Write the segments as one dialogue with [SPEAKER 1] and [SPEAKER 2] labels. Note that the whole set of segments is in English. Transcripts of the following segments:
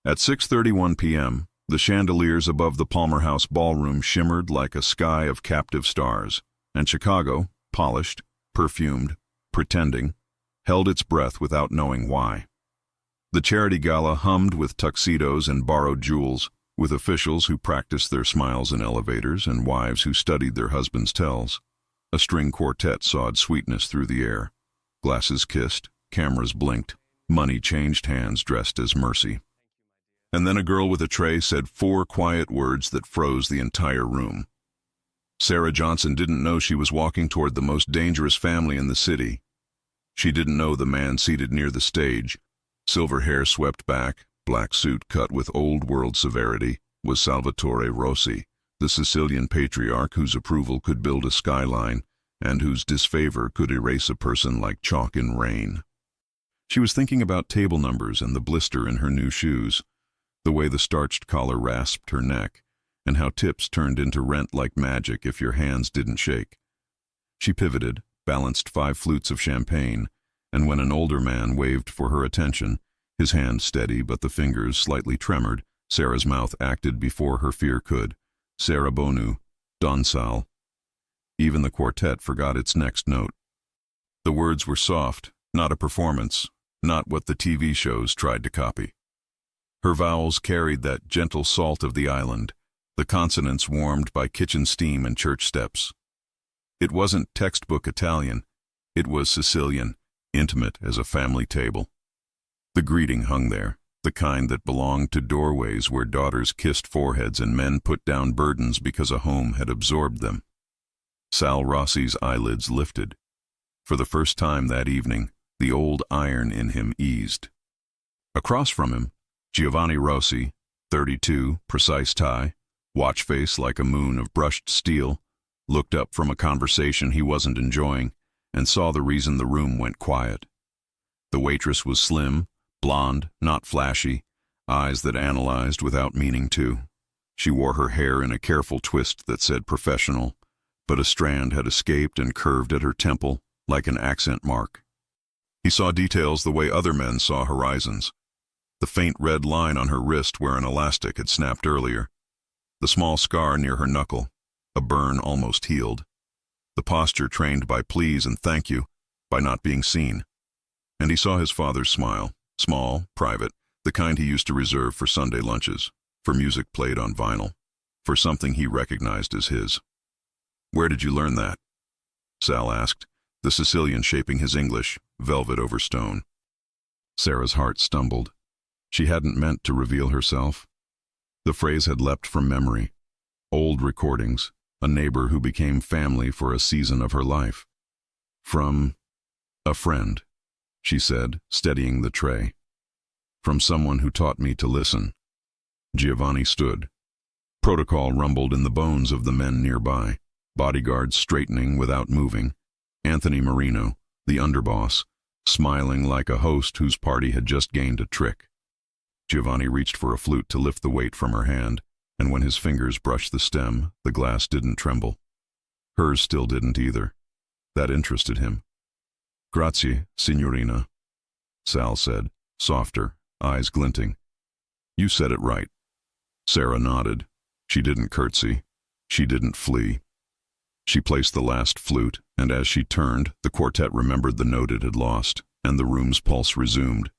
[SPEAKER 1] At 6:31 p.m., the chandeliers above the Palmer House ballroom shimmered like a sky of captive stars, and Chicago, polished, perfumed, pretending, held its breath without knowing why. The charity gala hummed with tuxedos and borrowed jewels, with officials who practiced their smiles in elevators and wives who studied their husbands' tells. A string quartet sawed sweetness through the air. Glasses kissed, cameras blinked, money changed hands dressed as mercy. And then a girl with a tray said 4 quiet words that froze the entire room. Sarah Johnson didn't know she was walking toward the most dangerous family in the city. She didn't know the man seated near the stage, silver hair swept back, black suit cut with old-world severity, was Salvatore Rossi, the Sicilian patriarch whose approval could build a skyline and whose disfavor could erase a person like chalk in rain. She was thinking about table numbers and the blister in her new shoes, the way the starched collar rasped her neck, and how tips turned into rent like magic if your hands didn't shake. She pivoted, balanced 5 flutes of champagne, and when an older man waved for her attention, his hand steady but the fingers slightly tremored, Sarah's mouth acted before her fear could. Sarah Bonu, Donsal. Even the quartet forgot its next note. The words were soft, not a performance, not what the TV shows tried to copy. Her vowels carried that gentle salt of the island, the consonants warmed by kitchen steam and church steps. It wasn't textbook Italian, it was Sicilian, intimate as a family table. The greeting hung there, the kind that belonged to doorways where daughters kissed foreheads and men put down burdens because a home had absorbed them. Sal Rossi's eyelids lifted. For the first time that evening, the old iron in him eased. Across from him, Giovanni Rossi, 32, precise tie, watch face like a moon of brushed steel, looked up from a conversation he wasn't enjoying and saw the reason the room went quiet. The waitress was slim, blonde, not flashy, eyes that analyzed without meaning to. She wore her hair in a careful twist that said professional, but a strand had escaped and curved at her temple like an accent mark. He saw details the way other men saw horizons. The faint red line on her wrist where an elastic had snapped earlier. The small scar near her knuckle, a burn almost healed. The posture trained by please and thank you, by not being seen. And he saw his father's smile, small, private, the kind he used to reserve for Sunday lunches, for music played on vinyl, for something he recognized as his. "Where did you learn that?" Sal asked, the Sicilian shaping his English, velvet over stone. Sarah's heart stumbled. She hadn't meant to reveal herself. The phrase had leapt from memory. Old recordings, a neighbor who became family for a season of her life. "From a friend," she said, steadying the tray. "From someone who taught me to listen." Giovanni stood. Protocol rumbled in the bones of the men nearby, bodyguards straightening without moving. Anthony Marino, the underboss, smiling like a host whose party had just gained a trick. Giovanni reached for a flute to lift the weight from her hand, and when his fingers brushed the stem, the glass didn't tremble. Hers still didn't either. That interested him. "Grazie, signorina," Sal said, softer, eyes glinting. "You said it right." Sarah nodded. She didn't curtsy. She didn't flee. She placed the last flute, and as she turned, the quartet remembered the note it had lost, and the room's pulse resumed.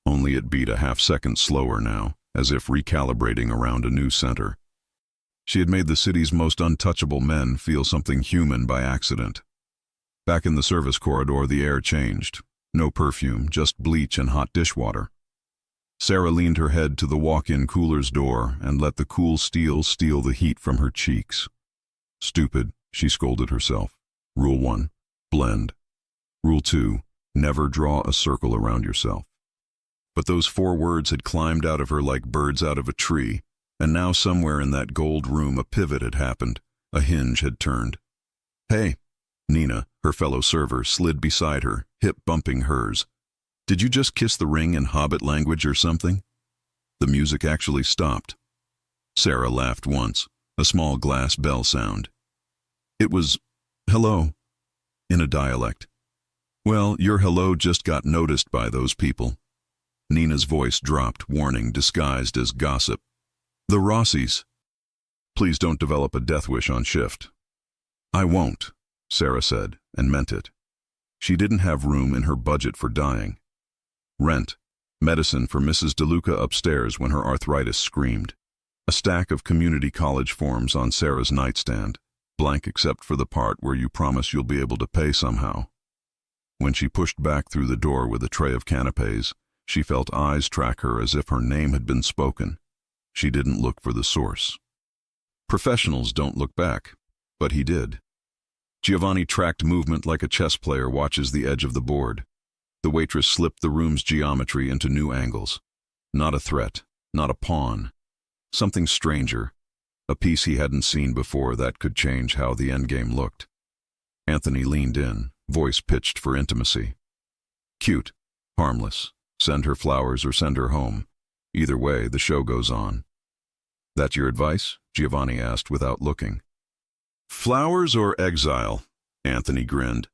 [SPEAKER 1] Only it beat a half-second slower now, as if recalibrating around a new center. She had made the city's most untouchable men feel something human by accident. Back in the service corridor, the air changed. No perfume, just bleach and hot dishwater. Sarah leaned her head to the walk-in cooler's door and let the cool steel steal the heat from her cheeks. Stupid, she scolded herself. Rule 1, blend. Rule 2, never draw a circle around yourself. But those 4 words had climbed out of her like birds out of a tree, and now somewhere in that gold room a pivot had happened, a hinge had turned. "Hey," Nina, her fellow server, slid beside her, hip bumping hers. "Did you just kiss the ring in Hobbit language or something?" The music actually stopped. Sarah laughed once, a small glass bell sound. It was, "Hello," in a dialect. "Well, your hello just got noticed by those people." Nina's voice dropped, warning disguised as gossip. "The Rossis. Please don't develop a death wish on shift." "I won't," Sarah said, and meant it. She didn't have room in her budget for dying. Rent, medicine for Mrs. DeLuca upstairs when her arthritis screamed, a stack of community college forms on Sarah's nightstand, blank except for the part where you promise you'll be able to pay somehow. When she pushed back through the door with a tray of canapes, she felt eyes track her as if her name had been spoken. She didn't look for the source. Professionals don't look back, but he did. Giovanni tracked movement like a chess player watches the edge of the board. The waitress slipped the room's geometry into new angles. Not a threat, not a pawn. Something stranger, a piece he hadn't seen before that could change how the endgame looked. Anthony leaned in, voice pitched for intimacy. "Cute, harmless. Send her flowers or send her home. Either way, the show goes on." "That your advice?" Giovanni asked without looking. "Flowers or exile?" Anthony grinned.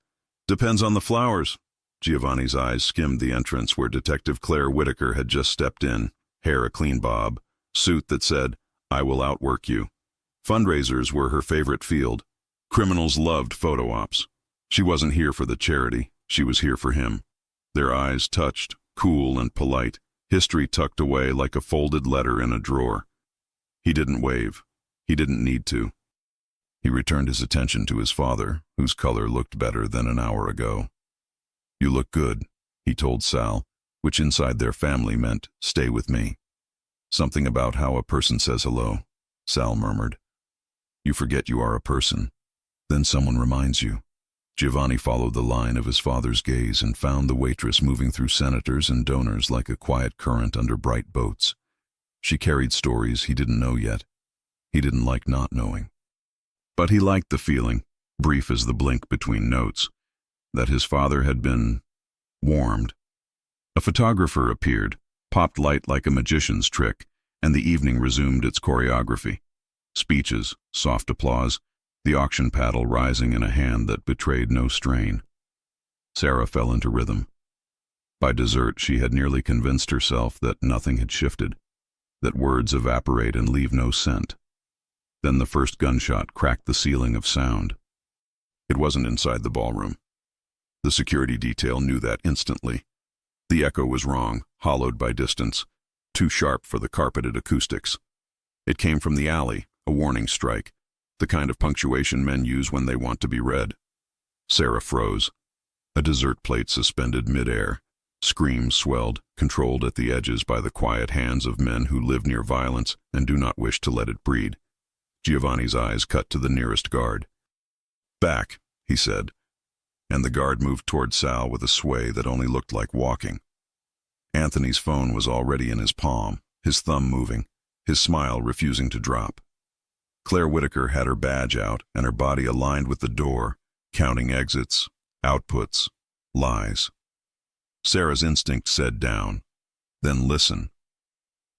[SPEAKER 1] "Depends on the flowers." Giovanni's eyes skimmed the entrance where Detective Claire Whitaker had just stepped in, hair a clean bob, suit that said, "I will outwork you." Fundraisers were her favorite field. Criminals loved photo ops. She wasn't here for the charity, she was here for him. Their eyes touched, cool and polite, history tucked away like a folded letter in a drawer. He didn't wave. He didn't need to. He returned his attention to his father, whose color looked better than an hour ago. "You look good," he told Sal, which inside their family meant, "Stay with me." "Something about how a person says hello," Sal murmured. "You forget you are a person. Then someone reminds you." Giovanni followed the line of his father's gaze and found the waitress moving through senators and donors like a quiet current under bright boats. She carried stories he didn't know yet. He didn't like not knowing. But he liked the feeling, brief as the blink between notes, that his father had been warmed. A photographer appeared, popped light like a magician's trick, and the evening resumed its choreography. Speeches, soft applause, the auction paddle rising in a hand that betrayed no strain. Sarah fell into rhythm. By dessert, she had nearly convinced herself that nothing had shifted, that words evaporate and leave no scent. Then the first gunshot cracked the ceiling of sound. It wasn't inside the ballroom. The security detail knew that instantly. The echo was wrong, hollowed by distance, too sharp for the carpeted acoustics. It came from the alley, a warning strike, the kind of punctuation men use when they want to be read. Sarah froze. A dessert plate suspended midair. Screams swelled, controlled at the edges by the quiet hands of men who live near violence and do not wish to let it breed. Giovanni's eyes cut to the nearest guard. "Back," he said, and the guard moved toward Sal with a sway that only looked like walking. Anthony's phone was already in his palm, his thumb moving, his smile refusing to drop. Claire Whitaker had her badge out and her body aligned with the door, counting exits, outputs, lies. Sarah's instinct said down, then listen.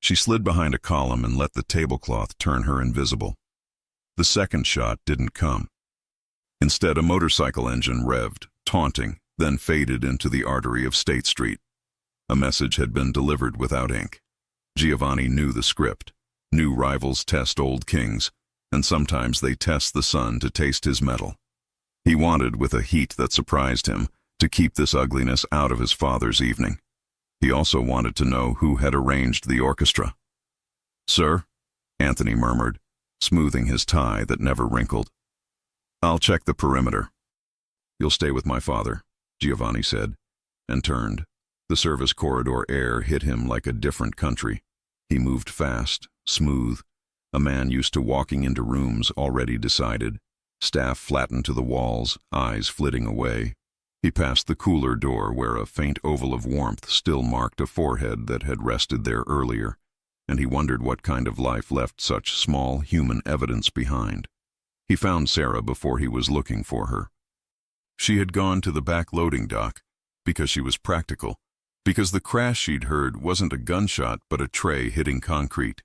[SPEAKER 1] She slid behind a column and let the tablecloth turn her invisible. The second shot didn't come. Instead, a motorcycle engine revved, taunting, then faded into the artery of State Street. A message had been delivered without ink. Giovanni knew the script. New rivals test old kings, and sometimes they test the sun to taste his metal. He wanted, with a heat that surprised him, to keep this ugliness out of his father's evening. He also wanted to know who had arranged the orchestra. "Sir," Anthony murmured, smoothing his tie that never wrinkled. "I'll check the perimeter." "You'll stay with my father," Giovanni said, and turned. The service corridor air hit him like a different country. He moved fast, smooth, a man used to walking into rooms already decided, staff flattened to the walls, eyes flitting away. He passed the cooler door where a faint oval of warmth still marked a forehead that had rested there earlier, and he wondered what kind of life left such small human evidence behind. He found Sarah before he was looking for her. She had gone to the back loading dock, because she was practical, because the crash she'd heard wasn't a gunshot but a tray hitting concrete.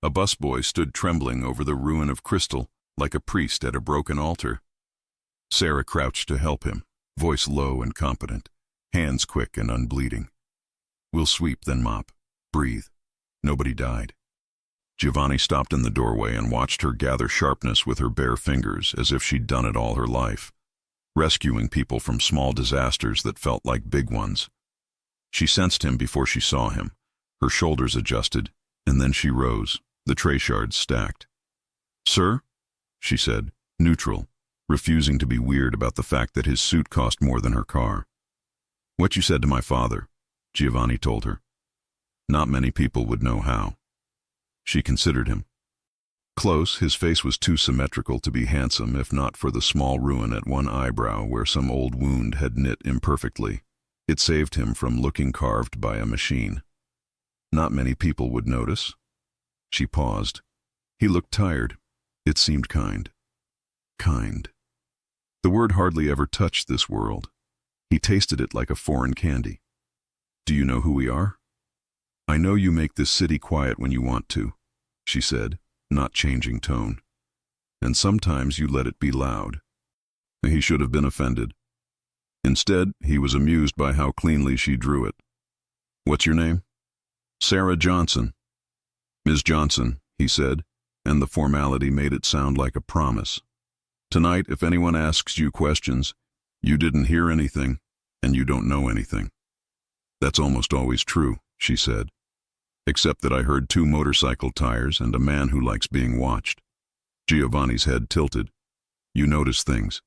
[SPEAKER 1] A busboy stood trembling over the ruin of crystal, like a priest at a broken altar. Sarah crouched to help him, voice low and competent, hands quick and unbleeding. We'll sweep, then mop. Breathe. Nobody died. Giovanni stopped in the doorway and watched her gather sharpness with her bare fingers as if she'd done it all her life, rescuing people from small disasters that felt like big ones. She sensed him before she saw him. Her shoulders adjusted, and then she rose, the tray shards stacked. "Sir?" she said, neutral, refusing to be weird about the fact that his suit cost more than her car. "What you said to my father," Giovanni told her. Not many people would know how. She considered him. Close, his face was too symmetrical to be handsome if not for the small ruin at one eyebrow where some old wound had knit imperfectly. It saved him from looking carved by a machine. Not many people would notice. She paused. He looked tired. It seemed kind. Kind. The word hardly ever touched this world. He tasted it like a foreign candy. "Do you know who we are?" "I know you make this city quiet when you want to," she said, not changing tone. "And sometimes you let it be loud." He should have been offended. Instead, he was amused by how cleanly she drew it. "What's your name?" "Sarah Johnson." "Ms. Johnson," he said, and the formality made it sound like a promise. "Tonight, if anyone asks you questions, you didn't hear anything, and you don't know anything." "That's almost always true," she said. "Except that I heard 2 motorcycle tires and a man who likes being watched." Giovanni's head tilted. "You notice things."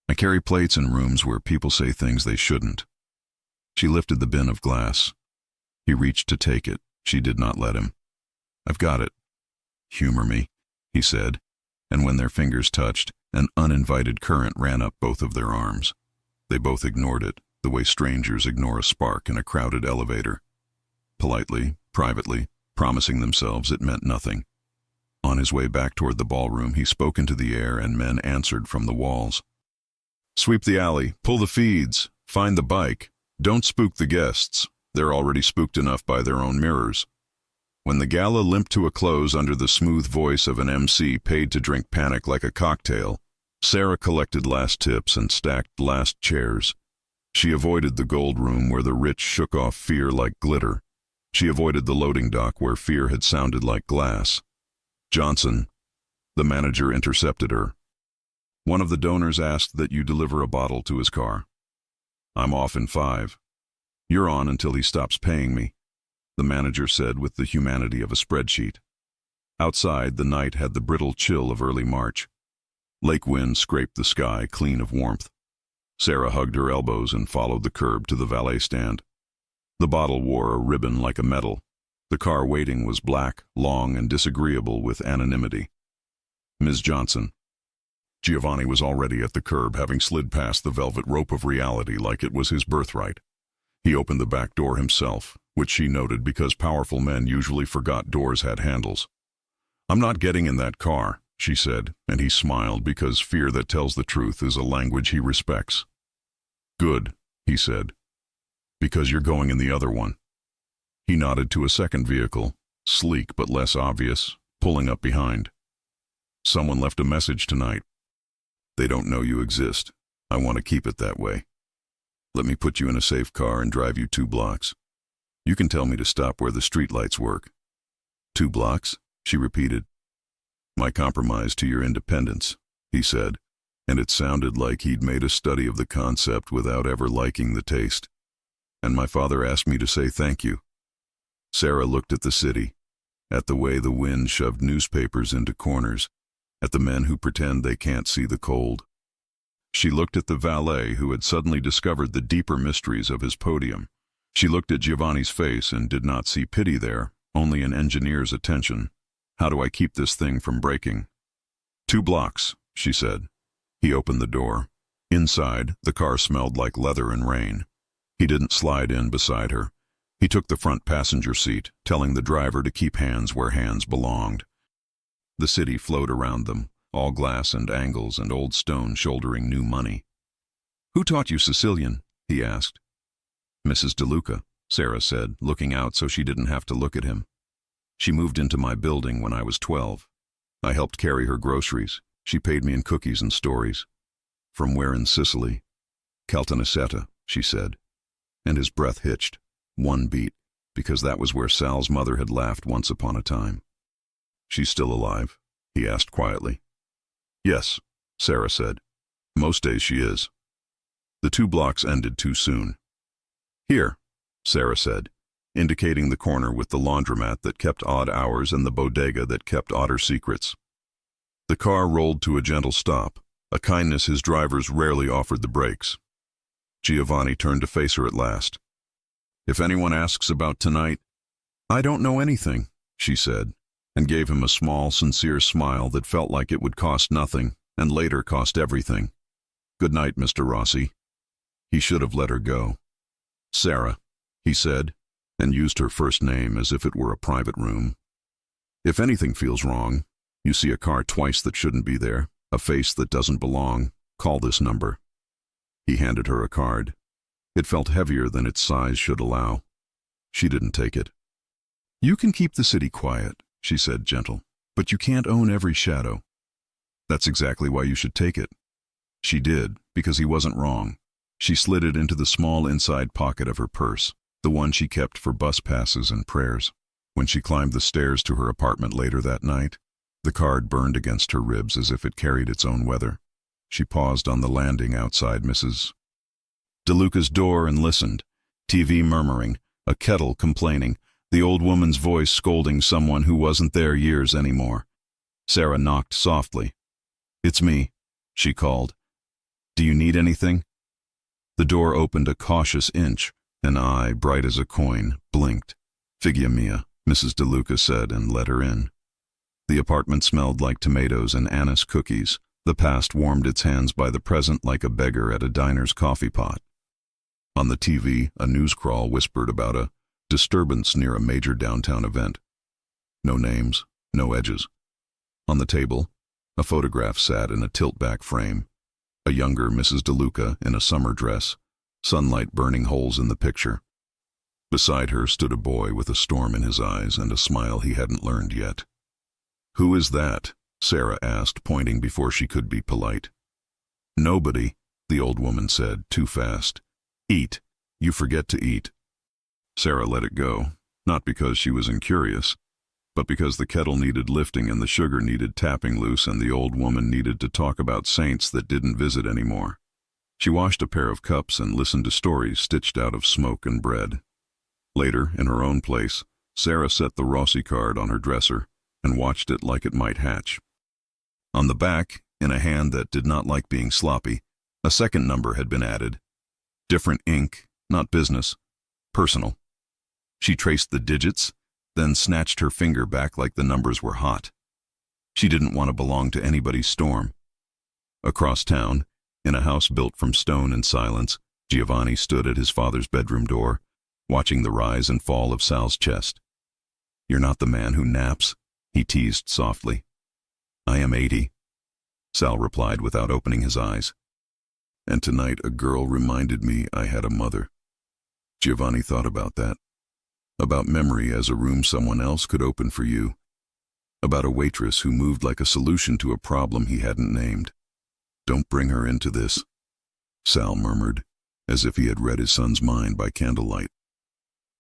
[SPEAKER 1] "I carry plates in rooms where people say things they shouldn't." She lifted the bin of glass. He reached to take it. She did not let him. "I've got it." "Humor me," he said, and when their fingers touched, an uninvited current ran up both of their arms. They both ignored it, the way strangers ignore a spark in a crowded elevator. Politely, privately, promising themselves it meant nothing. On his way back toward the ballroom, he spoke into the air and men answered from the walls. "Sweep the alley, pull the feeds, find the bike. Don't spook the guests. They're already spooked enough by their own mirrors." When the gala limped to a close under the smooth voice of an MC paid to drink panic like a cocktail, Sarah collected last tips and stacked last chairs. She avoided the gold room where the rich shook off fear like glitter. She avoided the loading dock where fear had sounded like glass. "Johnson," the manager intercepted her. "One of the donors asked that you deliver a bottle to his car." "I'm off in 5. "You're on until he stops paying me," the manager said with the humanity of a spreadsheet. Outside, the night had the brittle chill of early March. Lake wind scraped the sky clean of warmth. Sarah hugged her elbows and followed the curb to the valet stand. The bottle wore a ribbon like a medal. The car waiting was black, long, and disagreeable with anonymity. "Ms. Johnson." Giovanni was already at the curb, having slid past the velvet rope of reality like it was his birthright. He opened the back door himself, which she noted because powerful men usually forgot doors had handles. "I'm not getting in that car," she said, and he smiled because fear that tells the truth is a language he respects. "Good," he said, "because you're going in the other one." He nodded to a second vehicle, sleek but less obvious, pulling up behind. "Someone left a message tonight. They don't know you exist. I want to keep it that way. Let me put you in a safe car and drive you 2 blocks. You can tell me to stop where the streetlights work." "2 blocks?" she repeated. "My compromise to your independence," he said, and it sounded like he'd made a study of the concept without ever liking the taste. "And my father asked me to say thank you." Sarah looked at the city, at the way the wind shoved newspapers into corners, at the men who pretend they can't see the cold. She looked at the valet who had suddenly discovered the deeper mysteries of his podium. She looked at Giovanni's face and did not see pity there, only an engineer's attention. "How do I keep this thing from breaking?" 2 blocks, she said. He opened the door. Inside, the car smelled like leather and rain. He didn't slide in beside her. He took the front passenger seat, telling the driver to keep hands where hands belonged. The city flowed around them, all glass and angles and old stone shouldering new money. "Who taught you Sicilian?" he asked. "Mrs. DeLuca," Sarah said, looking out so she didn't have to look at him. "She moved into my building when I was 12. I helped carry her groceries. She paid me in cookies and stories." "From where in Sicily?" "Caltanissetta," she said, and his breath hitched. one beat, because that was where Sal's mother had laughed once upon a time. "She's still alive?" he asked quietly. "Yes," Sarah said. "Most days she is." The 2 blocks ended too soon. "Here," Sarah said, indicating the corner with the laundromat that kept odd hours and the bodega that kept odder secrets. The car rolled to a gentle stop, a kindness his drivers rarely offered the brakes. Giovanni turned to face her at last. "If anyone asks about tonight—" "I don't know anything," she said, and gave him a small, sincere smile that felt like it would cost nothing, and later cost everything. "Good night, Mr. Rossi." He should have let her go. "Sarah," he said, and used her first name as if it were a private room. "If anything feels wrong, you see a car twice that shouldn't be there, a face that doesn't belong, call this number." He handed her a card. It felt heavier than its size should allow. She didn't take it. "You can keep the city quiet," she said, gentle, "but you can't own every shadow." "That's exactly why you should take it." She did, because he wasn't wrong. She slid it into the small inside pocket of her purse, the one she kept for bus passes and prayers. When she climbed the stairs to her apartment later that night, the card burned against her ribs as if it carried its own weather. She paused on the landing outside Mrs. DeLuca's door and listened, TV murmuring, a kettle complaining, the old woman's voice scolding someone who wasn't there years anymore. Sarah knocked softly. "It's me," she called. "Do you need anything?" The door opened a cautious inch. An eye, bright as a coin, blinked. "Figlia mia," Mrs. DeLuca said, and let her in. The apartment smelled like tomatoes and anise cookies. The past warmed its hands by the present like a beggar at a diner's coffee pot. On the TV, a news crawl whispered about a disturbance near a major downtown event. No names, no edges. On the table, a photograph sat in a tilt-back frame. A younger Mrs. DeLuca in a summer dress, sunlight burning holes in the picture. Beside her stood a boy with a storm in his eyes and a smile he hadn't learned yet. "Who is that?" Sarah asked, pointing before she could be polite. "Nobody," the old woman said, too fast. "Eat. You forget to eat." Sarah let it go, not because she was incurious, but because the kettle needed lifting and the sugar needed tapping loose and the old woman needed to talk about saints that didn't visit anymore. She washed a pair of cups and listened to stories stitched out of smoke and bread. Later, in her own place, Sarah set the Rossi card on her dresser and watched it like it might hatch. On the back, in a hand that did not like being sloppy, a second number had been added. Different ink, not business, personal. She traced the digits, then snatched her finger back like the numbers were hot. She didn't want to belong to anybody's storm. Across town, in a house built from stone and silence, Giovanni stood at his father's bedroom door, watching the rise and fall of Sal's chest. "You're not the man who naps," he teased softly. "I am 80, Sal replied without opening his eyes. "And tonight a girl reminded me I had a mother." Giovanni thought about that. About memory as a room someone else could open for you. About a waitress who moved like a solution to a problem he hadn't named. "Don't bring her into this," Sal murmured, as if he had read his son's mind by candlelight.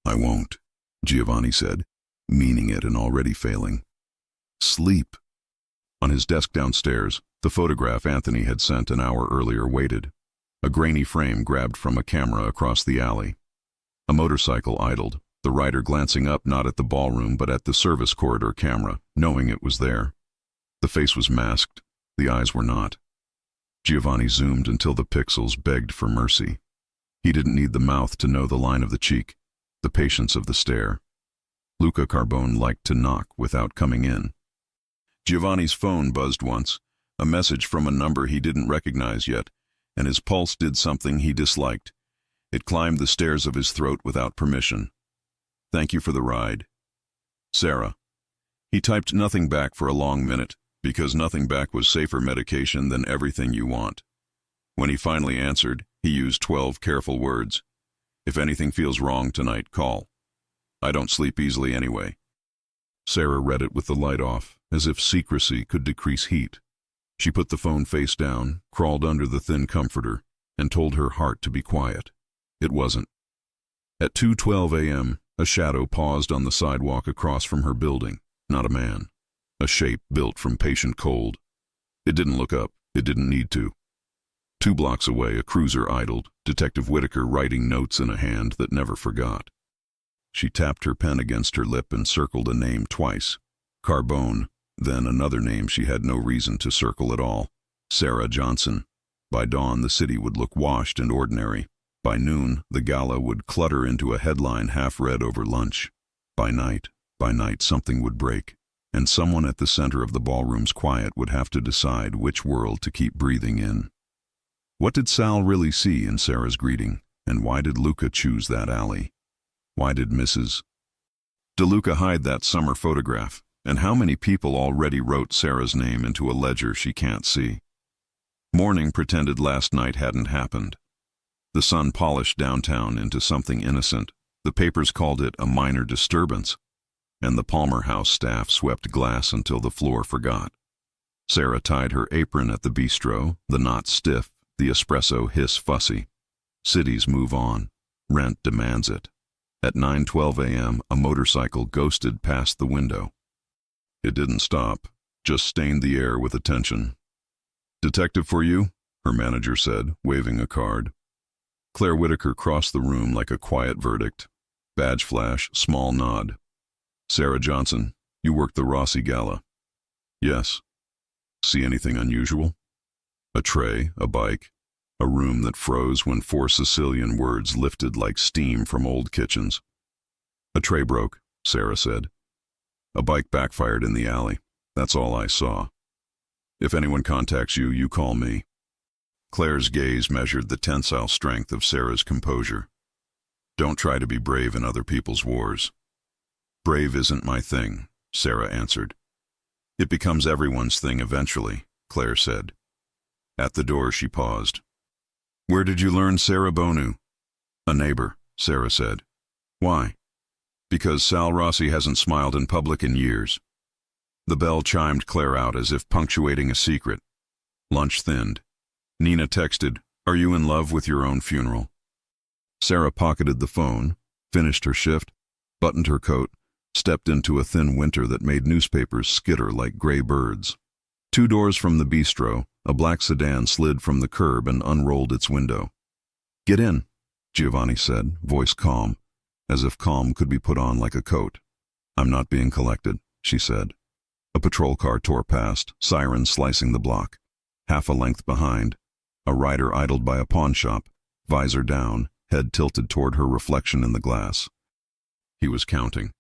[SPEAKER 1] "I won't," Giovanni said, meaning it and already failing. "Sleep." On his desk downstairs, the photograph Anthony had sent an hour earlier waited. A grainy frame grabbed from a camera across the alley. A motorcycle idled, the rider glancing up not at the ballroom but at the service corridor camera, knowing it was there. The face was masked, the eyes were not. Giovanni zoomed until the pixels begged for mercy. He didn't need the mouth to know the line of the cheek, the patience of the stare. Luca Carbone liked to knock without coming in. Giovanni's phone buzzed once, a message from a number he didn't recognize yet, and his pulse did something he disliked. It climbed the stairs of his throat without permission. "Thank you for the ride. Sarah." He typed nothing back for a long minute, because nothing back was safer medication than everything you want. When he finally answered, he used 12 careful words. "If anything feels wrong tonight, call. I don't sleep easily anyway." Sarah read it with the light off, as if secrecy could decrease heat. She put the phone face down, crawled under the thin comforter, and told her heart to be quiet. It wasn't. At 2:12 a.m., a shadow paused on the sidewalk across from her building. Not a man. A shape built from patient cold. It didn't look up. It didn't need to. 2 blocks away, a cruiser idled, Detective Whitaker writing notes in a hand that never forgot. She tapped her pen against her lip and circled a name twice. Carbone, then another name she had no reason to circle at all. Sarah Johnson. By dawn, the city would look washed and ordinary. By noon, the gala would clutter into a headline half-read over lunch. By night, something would break, and someone at the center of the ballroom's quiet would have to decide which world to keep breathing in. What did Sal really see in Sarah's greeting, and why did Luca choose that alley? Why did Mrs. DeLuca hide that summer photograph, and how many people already wrote Sarah's name into a ledger she can't see? Morning pretended last night hadn't happened. The sun polished downtown into something innocent. The papers called it a minor disturbance, and the Palmer House staff swept glass until the floor forgot. Sarah tied her apron at the bistro, the knot stiff, the espresso hiss fussy. Cities move on. Rent demands it. At 9:12 a.m., a motorcycle ghosted past the window. It didn't stop, just stained the air with attention. "Detective for you," her manager said, waving a card. Claire Whitaker crossed the room like a quiet verdict. Badge flash, small nod. "Sarah Johnson, you worked the Rossi Gala." "Yes." "See anything unusual?" A tray, a bike, a room that froze when 4 Sicilian words lifted like steam from old kitchens. "A tray broke," Sarah said. "A bike backfired in the alley. That's all I saw. If anyone contacts you, you call me." Claire's gaze measured the tensile strength of Sarah's composure. "Don't try to be brave in other people's wars." "Brave isn't my thing," Sarah answered. "It becomes everyone's thing eventually," Claire said. At the door she paused. "Where did you learn Sarah Bonu?" "A neighbor," Sarah said. "Why?" "Because Sal Rossi hasn't smiled in public in years." The bell chimed Claire out as if punctuating a secret. Lunch thinned. Nina texted, "Are you in love with your own funeral?" Sarah pocketed the phone, finished her shift, buttoned her coat, stepped into a thin winter that made newspapers skitter like gray birds. 2 doors from the bistro, a black sedan slid from the curb and unrolled its window. "Get in," Giovanni said, voice calm, as if calm could be put on like a coat. "I'm not being collected," she said. A patrol car tore past, sirens slicing the block. Half a length behind, a rider idled by a pawn shop, visor down, head tilted toward her reflection in the glass. He was counting.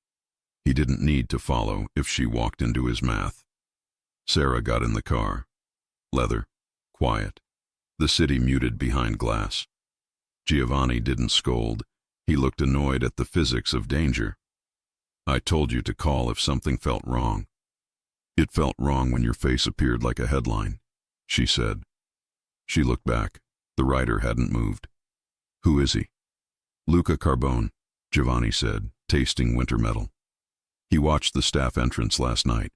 [SPEAKER 1] He didn't need to follow if she walked into his math. Sarah got in the car. Leather. Quiet. The city muted behind glass. Giovanni didn't scold. He looked annoyed at the physics of danger. "I told you to call if something felt wrong." "It felt wrong when your face appeared like a headline," she said. She looked back. The rider hadn't moved. "Who is he?" "Luca Carbone," Giovanni said, tasting winter metal. "He watched the staff entrance last night.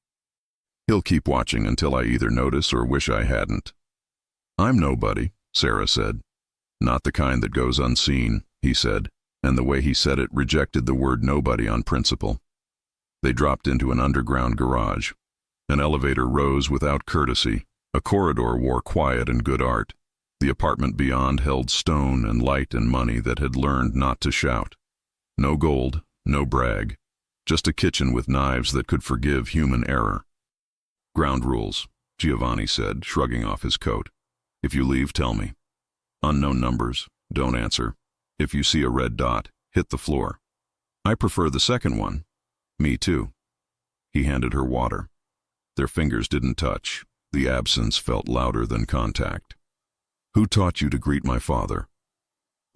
[SPEAKER 1] He'll keep watching until I either notice or wish I hadn't." "I'm nobody," Sarah said. "Not the kind that goes unseen," he said, and the way he said it rejected the word nobody on principle. They dropped into an underground garage. An elevator rose without courtesy. A corridor wore quiet and good art. The apartment beyond held stone and light and money that had learned not to shout. No gold, no brag. Just a kitchen with knives that could forgive human error. "Ground rules," Giovanni said, shrugging off his coat. "If you leave, tell me. Unknown numbers. Don't answer. If you see a red dot, hit the floor." "I prefer the second one." "Me too." He handed her water. Their fingers didn't touch. The absence felt louder than contact. "Who taught you to greet my father?"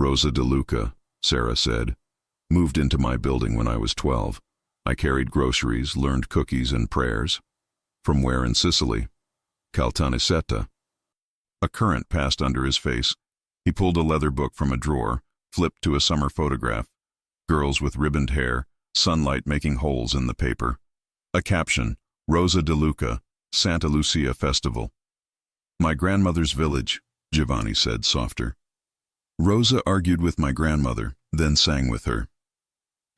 [SPEAKER 1] "Rosa DeLuca," Sarah said. "Moved into my building when I was 12. I carried groceries, learned cookies and prayers." "From where in Sicily?" "Caltanissetta." A current passed under his face. He pulled a leather book from a drawer, flipped to a summer photograph. Girls with ribboned hair, sunlight making holes in the paper. A caption, "Rosa DeLuca, Santa Lucia Festival." "My grandmother's village," Giovanni said, softer. Rosa argued with my grandmother, then sang with her.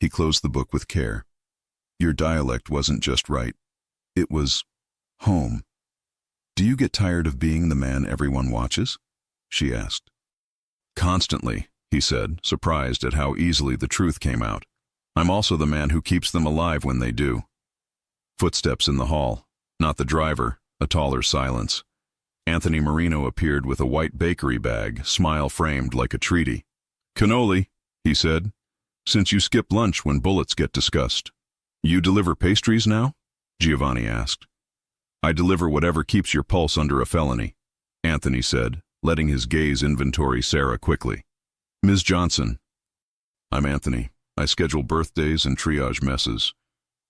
[SPEAKER 1] He closed the book with care. Your dialect wasn't just right. It was home. Do you get tired of being the man everyone watches? She asked. Constantly, he said, surprised at how easily the truth came out. I'm also the man who keeps them alive when they do. Footsteps in the hall. Not the driver, a taller silence. Anthony Marino appeared with a white bakery bag, smile framed like a treaty. Cannoli, he said, since you skip lunch when bullets get discussed. You deliver pastries now? Giovanni asked. I deliver whatever keeps your pulse under a felony, Anthony said, letting his gaze inventory Sarah quickly. Ms. Johnson. I'm Anthony. I schedule birthdays and triage messes.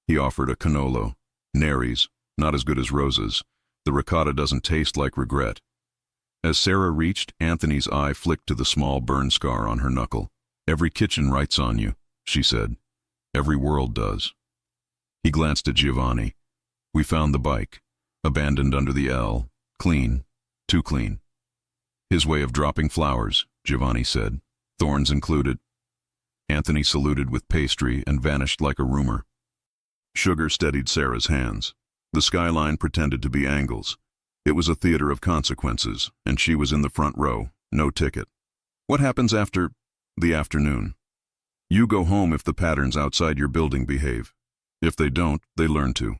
[SPEAKER 1] He offered a cannolo. Neri's, not as good as Rosa's. The ricotta doesn't taste like regret. As Sarah reached, Anthony's eye flicked to the small burn scar on her knuckle. Every kitchen writes on you, she said. Every world does. He glanced at Giovanni. We found the bike, abandoned under the L, clean, too clean. His way of dropping flowers, Giovanni said, thorns included. Anthony saluted with pastry and vanished like a rumor. Sugar steadied Sarah's hands. The skyline pretended to be angles. It was a theater of consequences, and she was in the front row, no ticket. What happens after the afternoon? You go home if the patterns outside your building behave. If they don't, they learn to.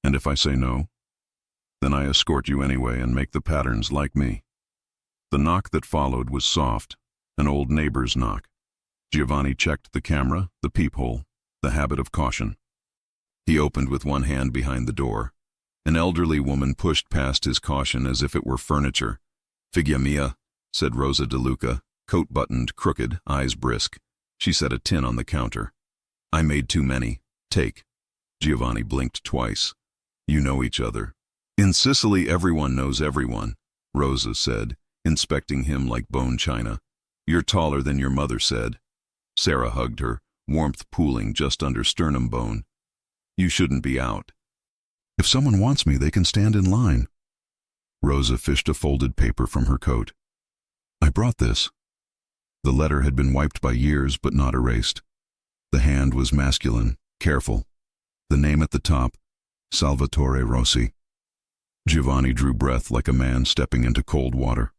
[SPEAKER 1] And if I say no, then I escort you anyway and make the patterns like me. The knock that followed was soft, an old neighbor's knock. Giovanni checked the camera, the peephole, the habit of caution. He opened with one hand behind the door. An elderly woman pushed past his caution as if it were furniture. Figlia mia, said Rosa DeLuca, coat buttoned, crooked, eyes brisk. She set a tin on the counter. I made too many. Take. Giovanni blinked twice. You know each other. In Sicily everyone knows everyone, Rosa said, inspecting him like bone china. You're taller than your mother said. Sarah hugged her, warmth pooling just under sternum bone. You shouldn't be out. If someone wants me, they can stand in line. Rosa fished a folded paper from her coat. I brought this. The letter had been wiped by years but not erased. The hand was masculine, careful. The name at the top, Salvatore Rossi. Giovanni drew breath like a man stepping into cold water.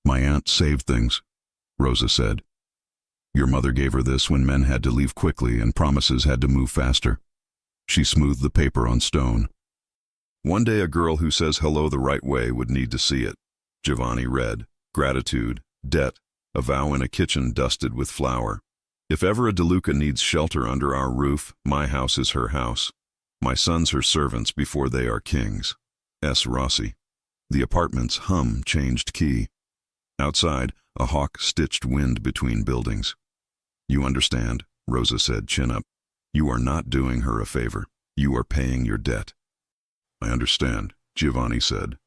[SPEAKER 1] My aunt saved things, Rosa said. Your mother gave her this when men had to leave quickly and promises had to move faster. She smoothed the paper on stone. One day a girl who says hello the right way would need to see it. Giovanni read, gratitude, debt, a vow in a kitchen dusted with flour. If ever a DeLuca needs shelter under our roof, my house is her house. My sons her servants before they are kings. S. Rossi. The apartment's hum changed key. Outside, a hawk stitched wind between buildings. You understand, Rosa said, chin up. You are not doing her a favor. You are paying your debt. I understand, Giovanni said,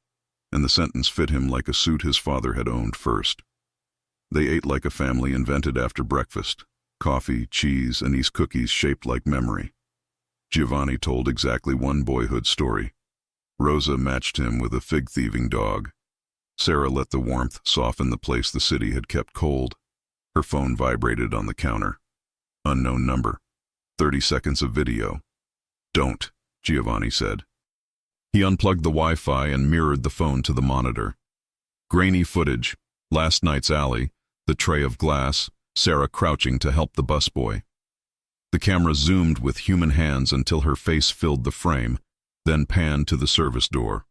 [SPEAKER 1] and the sentence fit him like a suit his father had owned first. They ate like a family invented after breakfast. Coffee, cheese, and East cookies shaped like memory. Giovanni told exactly one boyhood story. Rosa matched him with a fig-thieving dog. Sarah let the warmth soften the place the city had kept cold. Her phone vibrated on the counter. Unknown number. 30 seconds of video. Don't, Giovanni said. He unplugged the Wi-Fi and mirrored the phone to the monitor. Grainy footage. Last night's alley. The tray of glass. Sarah crouching to help the busboy. The camera zoomed with human hands until her face filled the frame, then panned to the service door.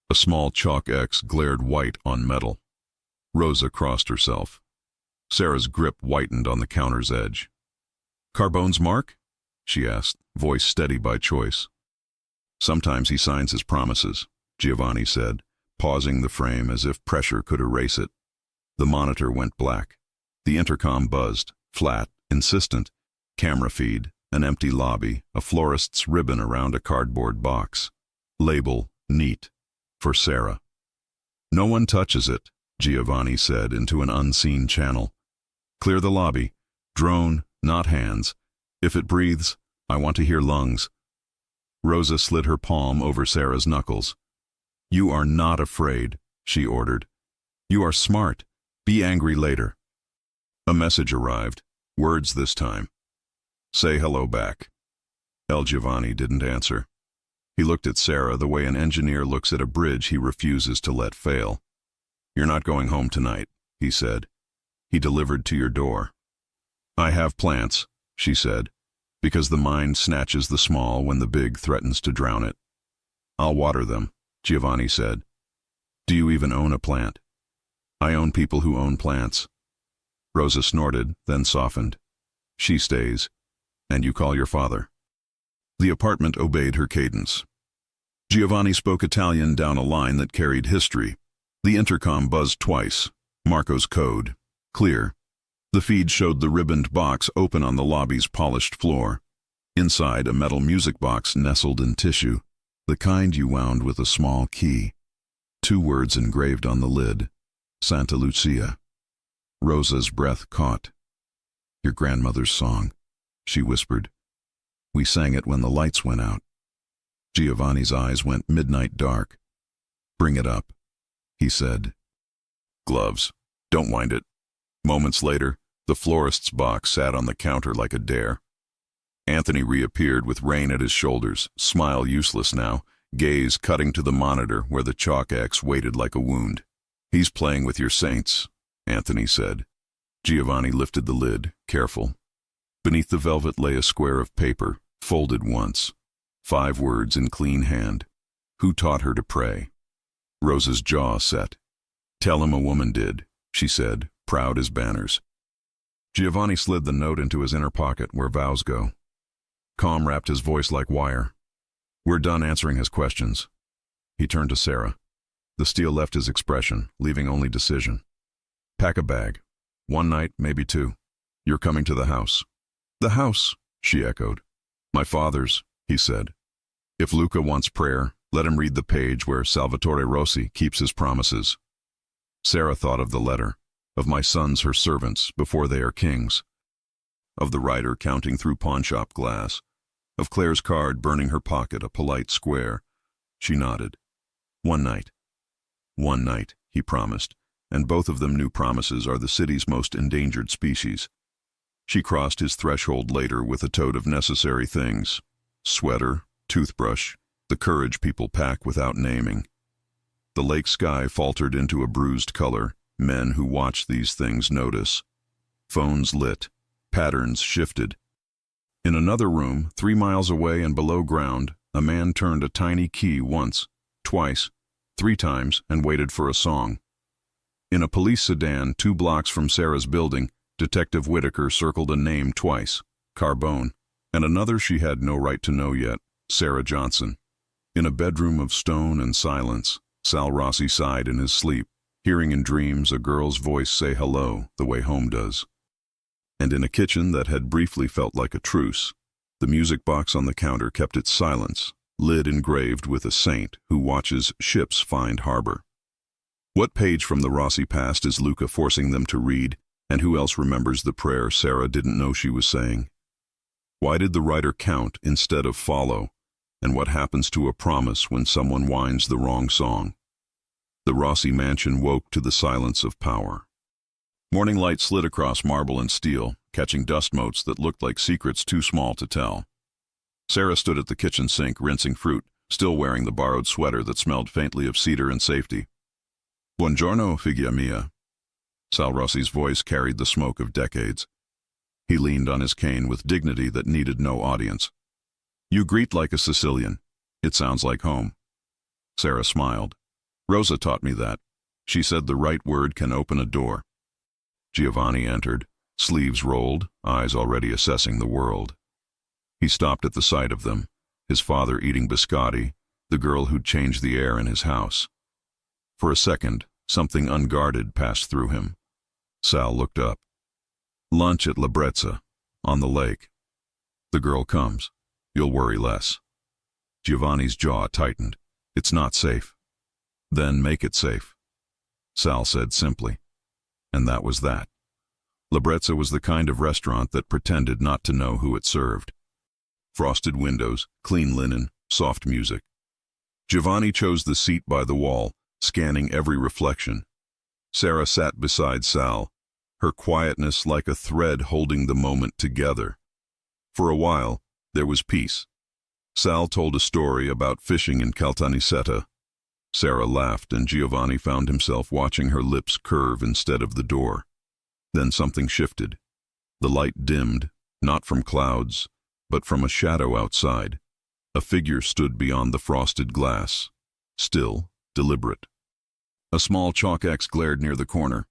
[SPEAKER 1] A small chalk X glared white on metal. Rosa crossed herself. Sarah's grip whitened on the counter's edge. Carbone's mark? She asked, voice steady by choice. Sometimes he signs his promises, Giovanni said, pausing the frame as if pressure could erase it. The monitor went black. The intercom buzzed, flat, insistent. Camera feed, an empty lobby, a florist's ribbon around a cardboard box. Label, neat, for Sarah. No one touches it, Giovanni said into an unseen channel. Clear the lobby. Drone, not hands. If it breathes, I want to hear lungs. Rosa slid her palm over Sarah's knuckles. You are not afraid, she ordered. You are smart. Be angry later. A message arrived. Words this time. Say hello back. El Giovanni didn't answer. He looked at Sarah the way an engineer looks at a bridge he refuses to let fail. You're not going home tonight, he said. He delivered to your door. I have plants, she said, because the mind snatches the small when the big threatens to drown it. I'll water them, Giovanni said. Do you even own a plant? I own people who own plants. Rosa snorted, then softened. She stays, and you call your father. The apartment obeyed her cadence. Giovanni spoke Italian down a line that carried history. The intercom buzzed twice. Marco's code. Clear. The feed showed the ribboned box open on the lobby's polished floor. Inside, a metal music box nestled in tissue, the kind you wound with a small key. 2 words engraved on the lid. Santa Lucia. Rosa's breath caught. Your grandmother's song, she whispered. We sang it when the lights went out. Giovanni's eyes went midnight dark. Bring it up, he said. Gloves. Don't wind it. Moments later, the florist's box sat on the counter like a dare. Anthony reappeared with rain at his shoulders, smile useless now, gaze cutting to the monitor where the chalk X waited like a wound. He's playing with your saints, Anthony said. Giovanni lifted the lid, careful. Beneath the velvet lay a square of paper, folded once. 5 words in clean hand. Who taught her to pray? Rosa's jaw set. Tell him a woman did, she said, proud as banners. Giovanni slid the note into his inner pocket where vows go. Calm wrapped his voice like wire. We're done answering his questions. He turned to Sarah. The steel left his expression, leaving only decision. Pack a bag. 1 night, maybe 2. You're coming to the house. The house, she echoed. My father's, he said. If Luca wants prayer, let him read the page where Salvatore Rossi keeps his promises. Sarah thought of the letter, of my sons her servants before they are kings, of the writer counting through pawnshop glass, of Claire's card burning her pocket a polite square. She nodded. 1 night. 1 night, he promised, and both of them knew promises are the city's most endangered species. She crossed his threshold later with a tote of necessary things. Sweater, toothbrush, the courage people pack without naming. The lake sky faltered into a bruised color. Men who watch these things notice. Phones lit. Patterns shifted. In another room, 3 miles away and below ground, a man turned a tiny key once, twice, 3 times, and waited for a song. In a police sedan 2 blocks from Sarah's building, Detective Whitaker circled a name twice, Carbone, and another she had no right to know yet, Sarah Johnson. In a bedroom of stone and silence, Sal Rossi sighed in his sleep, hearing in dreams a girl's voice say hello the way home does. And in a kitchen that had briefly felt like a truce, the music box on the counter kept its silence, lid engraved with a saint who watches ships find harbor. What page from the Rossi past is Luca forcing them to read, and who else remembers the prayer Sarah didn't know she was saying? Why did the writer count instead of follow? And what happens to a promise when someone whines the wrong song? The Rossi mansion woke to the silence of power. Morning light slid across marble and steel, catching dust motes that looked like secrets too small to tell. Sarah stood at the kitchen sink, rinsing fruit, still wearing the borrowed sweater that smelled faintly of cedar and safety. Buongiorno, figlia mia. Sal Rossi's voice carried the smoke of decades. He leaned on his cane with dignity that needed no audience. You greet like a Sicilian. It sounds like home. Sarah smiled. Rosa taught me that. She said the right word can open a door. Giovanni entered, sleeves rolled, eyes already assessing the world. He stopped at the sight of them, his father eating biscotti, the girl who'd changed the air in his house. For a second, something unguarded passed through him. Sal looked up. Lunch at La Brezza, on the lake. The girl comes. You'll worry less. Giovanni's jaw tightened. It's not safe. Then make it safe. Sal said simply. And that was that. La Brezza was the kind of restaurant that pretended not to know who it served. Frosted windows, clean linen, soft music. Giovanni chose the seat by the wall, scanning every reflection. Sarah sat beside Sal, her quietness like a thread holding the moment together. For a while, there was peace. Sal told a story about fishing in Caltanissetta. Sarah laughed, and Giovanni found himself watching her lips curve instead of the door. Then something shifted. The light dimmed, not from clouds, but from a shadow outside. A figure stood beyond the frosted glass, still, deliberate. A small chalk X glared near the corner.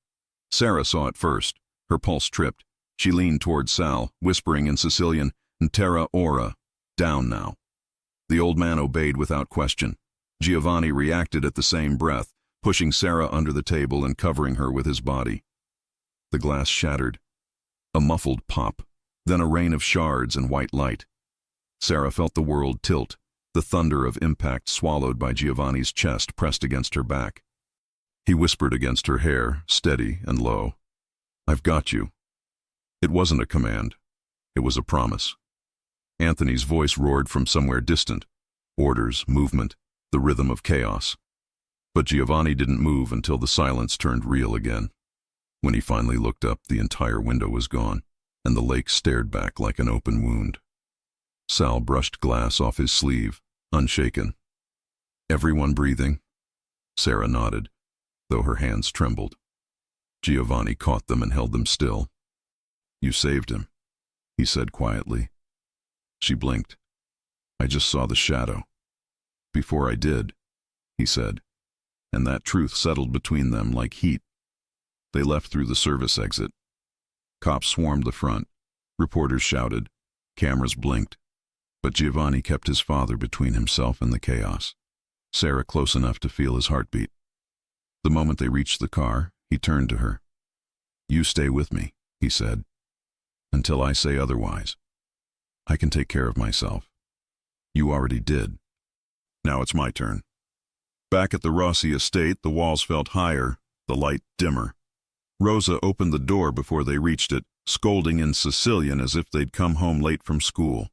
[SPEAKER 1] Sarah saw it first. Her pulse tripped. She leaned toward Sal, whispering in Sicilian, "Terra ora, down now." The old man obeyed without question. Giovanni reacted at the same breath, pushing Sarah under the table and covering her with his body. The glass shattered. A muffled pop, then a rain of shards and white light. Sarah felt the world tilt, the thunder of impact swallowed by Giovanni's chest pressed against her back. He whispered against her hair, steady and low, "I've got you." It wasn't a command. It was a promise. Anthony's voice roared from somewhere distant. Orders, movement, the rhythm of chaos. But Giovanni didn't move until the silence turned real again. When he finally looked up, the entire window was gone, and the lake stared back like an open wound. Sal brushed glass off his sleeve, unshaken. "Everyone breathing?" Sarah nodded, though her hands trembled. Giovanni caught them and held them still. "You saved him," he said quietly. She blinked. "I just saw the shadow." "Before I did," he said, and that truth settled between them like heat. They left through the service exit. Cops swarmed the front. Reporters shouted. Cameras blinked. But Giovanni kept his father between himself and the chaos. Sarah close enough to feel his heartbeat. The moment they reached the car, he turned to her. "You stay with me," he said, "until I say otherwise. I can take care of myself. You already did. Now it's my turn." Back at the Rossi estate, the walls felt higher, the light dimmer. Rosa opened the door before they reached it, scolding in Sicilian as if they'd come home late from school.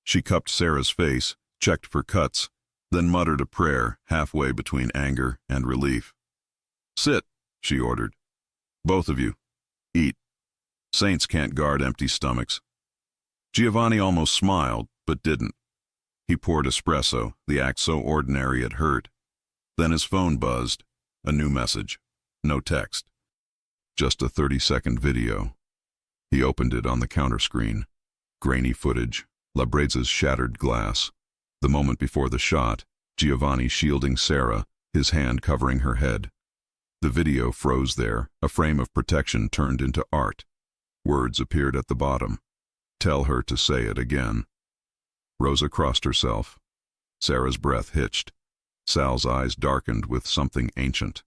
[SPEAKER 1] She cupped Sarah's face, checked for cuts, then muttered a prayer halfway between anger and relief. "Sit," she ordered. "Both of you. Eat. Saints can't guard empty stomachs." Giovanni almost smiled, but didn't. He poured espresso, the act so ordinary it hurt. Then his phone buzzed. A new message. No text. Just a 30-second video. He opened it on the counter screen. Grainy footage, Labreza's shattered glass. The moment before the shot, Giovanni shielding Sarah, his hand covering her head. The video froze there, a frame of protection turned into art. Words appeared at the bottom. Tell her to say it again. Rosa crossed herself. Sarah's breath hitched. Sal's eyes darkened with something ancient.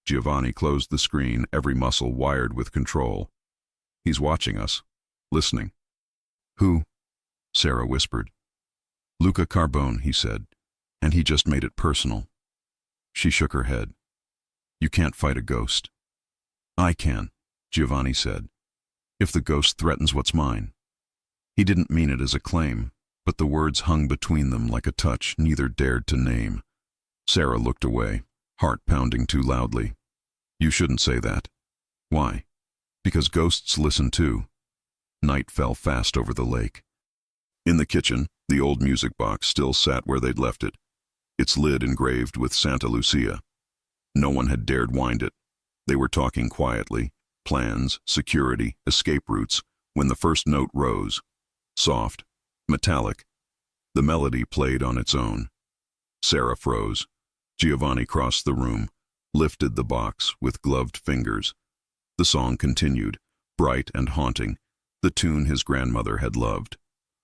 [SPEAKER 1] Giovanni closed the screen, every muscle wired with control. "He's watching us. Listening." "Who?" Sarah whispered. "Luca Carbone," he said, "and he just made it personal." She shook her head. "You can't fight a ghost." "I can," Giovanni said, "if the ghost threatens what's mine." He didn't mean it as a claim, but the words hung between them like a touch neither dared to name. Sarah looked away, heart pounding too loudly. "You shouldn't say that." "Why?" "Because ghosts listen too." Night fell fast over the lake. In the kitchen, the old music box still sat where they'd left it, its lid engraved with Santa Lucia. No one had dared wind it. They were talking quietly, plans, security, escape routes, when the first note rose. Soft, metallic. The melody played on its own. Sarah froze. Giovanni crossed the room, lifted the box with gloved fingers. The song continued, bright and haunting, the tune his grandmother had loved.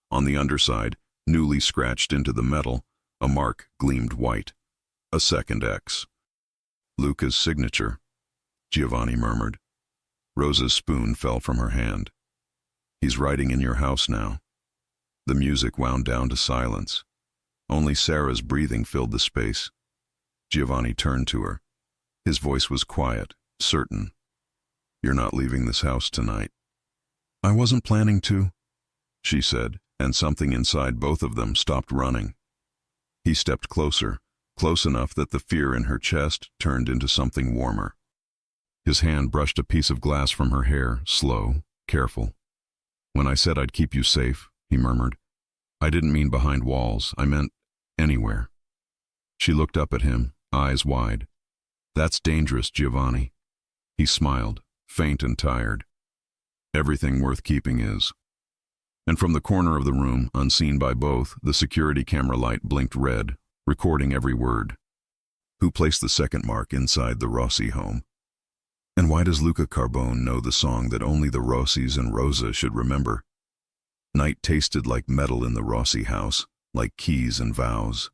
[SPEAKER 1] On the underside, newly scratched into the metal, a mark gleamed white. A second X. "Luca's signature," Giovanni murmured. Rosa's spoon fell from her hand. "He's writing in your house now." The music wound down to silence. Only Sarah's breathing filled the space. Giovanni turned to her. His voice was quiet, certain. "You're not leaving this house tonight." "I wasn't planning to," she said, and something inside both of them stopped running. He stepped closer, close enough that the fear in her chest turned into something warmer. His hand brushed a piece of glass from her hair, slow, careful. "When I said I'd keep you safe," he murmured, "I didn't mean behind walls. I meant anywhere." She looked up at him, eyes wide. "That's dangerous, Giovanni." He smiled, faint and tired. "Everything worth keeping is." And from the corner of the room, unseen by both, the security camera light blinked red, recording every word. "Who placed the second mark inside the Rossi home? And why does Luca Carbone know the song that only the Rossis and Rosa should remember? Night tasted like metal in the Rossi house, like keys and vows.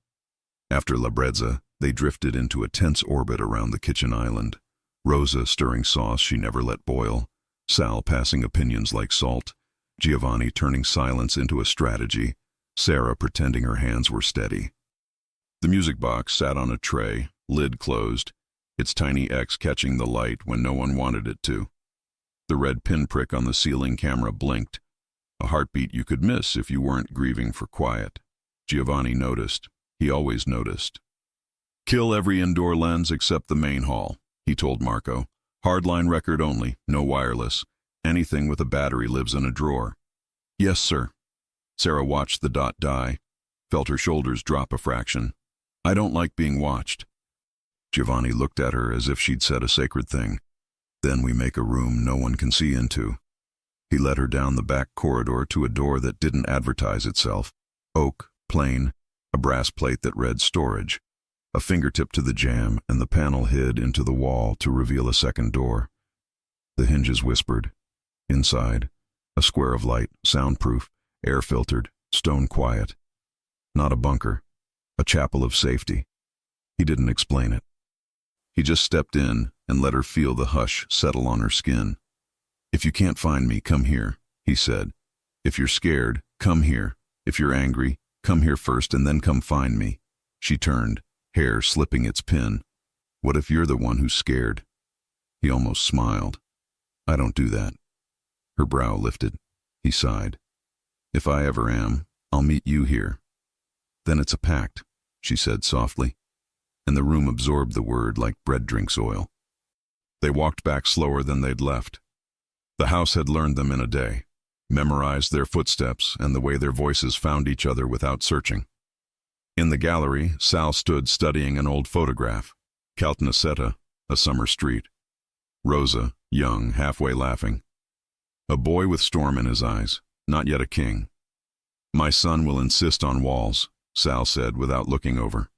[SPEAKER 1] After La Brezza, they drifted into a tense orbit around the kitchen island. Rosa stirring sauce she never let boil, Sal passing opinions like salt, Giovanni turning silence into a strategy, Sarah pretending her hands were steady. The music box sat on a tray, lid closed, its tiny X catching the light when no one wanted it to. The red pinprick on the ceiling camera blinked, a heartbeat you could miss if you weren't grieving for quiet. Giovanni noticed. He always noticed. "Kill every indoor lens except the main hall," he told Marco. "Hardline record only, no wireless. Anything with a battery lives in a drawer." "Yes, sir." Sarah watched the dot die, felt her shoulders drop a fraction. "I don't like being watched." Giovanni looked at her as if she'd said a sacred thing. "Then we make a room no one can see into." He led her down the back corridor to a door that didn't advertise itself. Oak, plain, a brass plate that read storage. A fingertip to the jamb, and the panel hid into the wall to reveal a second door. The hinges whispered. Inside, a square of light, soundproof, air-filtered, stone-quiet. Not a bunker, a chapel of safety. He didn't explain it. He just stepped in and let her feel the hush settle on her skin. "If you can't find me, come here," he said. "If you're scared, come here. If you're angry, come here first and then come find me." She turned, hair slipping its pin. "What if you're the one who's scared?" He almost smiled. "I don't do that." Her brow lifted. He sighed. "If I ever am, I'll meet you here." "Then it's a pact," she said softly, and the room absorbed the word like bread drinks oil. They walked back slower than they'd left. The house had learned them in a day, memorized their footsteps and the way their voices found each other without searching. In the gallery, Sal stood studying an old photograph, Caltanissetta, a summer street. Rosa, young, halfway laughing. A boy with storm in his eyes, not yet a king. "My son will insist on walls," Sal said without looking over.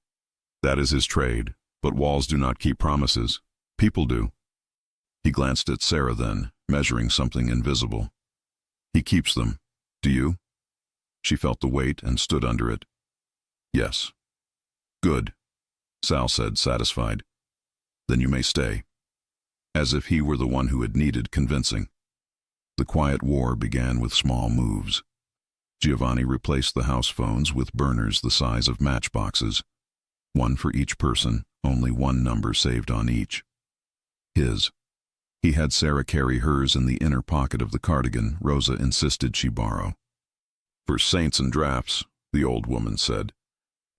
[SPEAKER 1] "That is his trade, but walls do not keep promises. People do." He glanced at Sarah then, measuring something invisible. "He keeps them. Do you?" She felt the weight and stood under it. "Yes." "Good," Sal said, satisfied. "Then you may stay." As if he were the one who had needed convincing. The quiet war began with small moves. Giovanni replaced the house phones with burners the size of matchboxes. One for each person, only one number saved on each. His. He had Sarah carry hers in the inner pocket of the cardigan Rosa insisted she borrow. "For saints and drafts," the old woman said,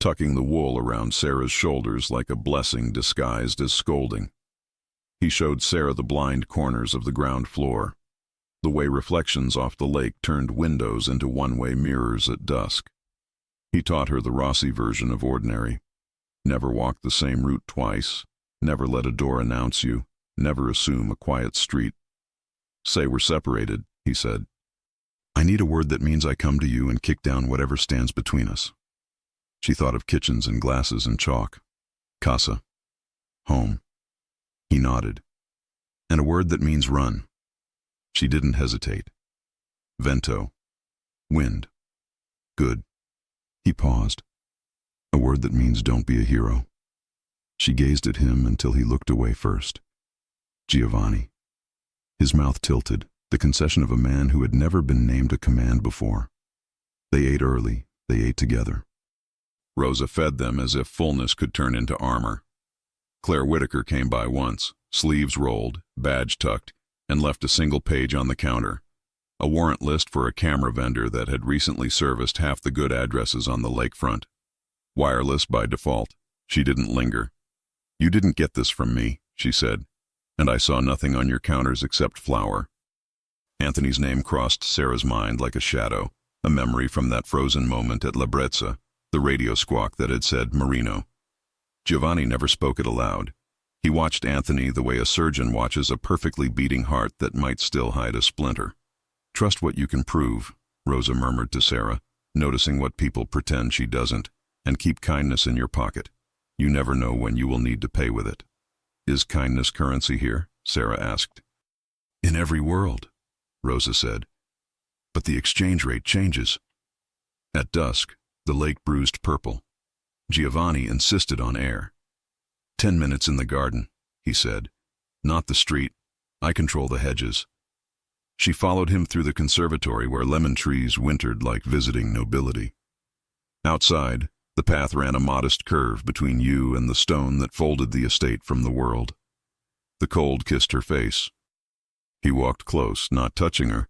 [SPEAKER 1] tucking the wool around Sarah's shoulders like a blessing disguised as scolding. He showed Sarah the blind corners of the ground floor, the way reflections off the lake turned windows into one-way mirrors at dusk. He taught her the Rossi version of ordinary. Never walk the same route twice, never let a door announce you, never assume a quiet street. "Say we're separated," he said. "I need a word that means I come to you and kick down whatever stands between us." She thought of kitchens and glasses and chalk. Casa. Home. He nodded. "And a word that means run." She didn't hesitate. "Vento. Wind. Good." He paused. "A word that means don't be a hero." She gazed at him until he looked away first. Giovanni. His mouth tilted, the concession of a man who had never been named a command before. They ate early, they ate together. Rosa fed them as if fullness could turn into armor. Claire Whitaker came by once, sleeves rolled, badge tucked, and left a single page on the counter, a warrant list for a camera vendor that had recently serviced half the good addresses on the lakefront. Wireless by default. She didn't linger. "You didn't get this from me," she said, And I saw nothing on your counters except flour. Anthony's name crossed Sarah's mind like a shadow, a memory from that frozen moment at La Brezza, the radio squawk that had said Marino. Giovanni never spoke it aloud. He watched Anthony the way a surgeon watches a perfectly beating heart that might still hide a splinter. Trust what you can prove, Rosa murmured to Sarah, noticing what people pretend she doesn't, and keep kindness in your pocket. You never know when you will need to pay with it. Is kindness currency here? Sarah asked. In every world, Rosa said. But the exchange rate changes. At dusk, the lake bruised purple. Giovanni insisted on air. 10 minutes in the garden, he said. Not the street. I control the hedges. She followed him through the conservatory where lemon trees wintered like visiting nobility. Outside, the path ran a modest curve between you and the stone that folded the estate from the world. The cold kissed her face. He walked close, not touching her,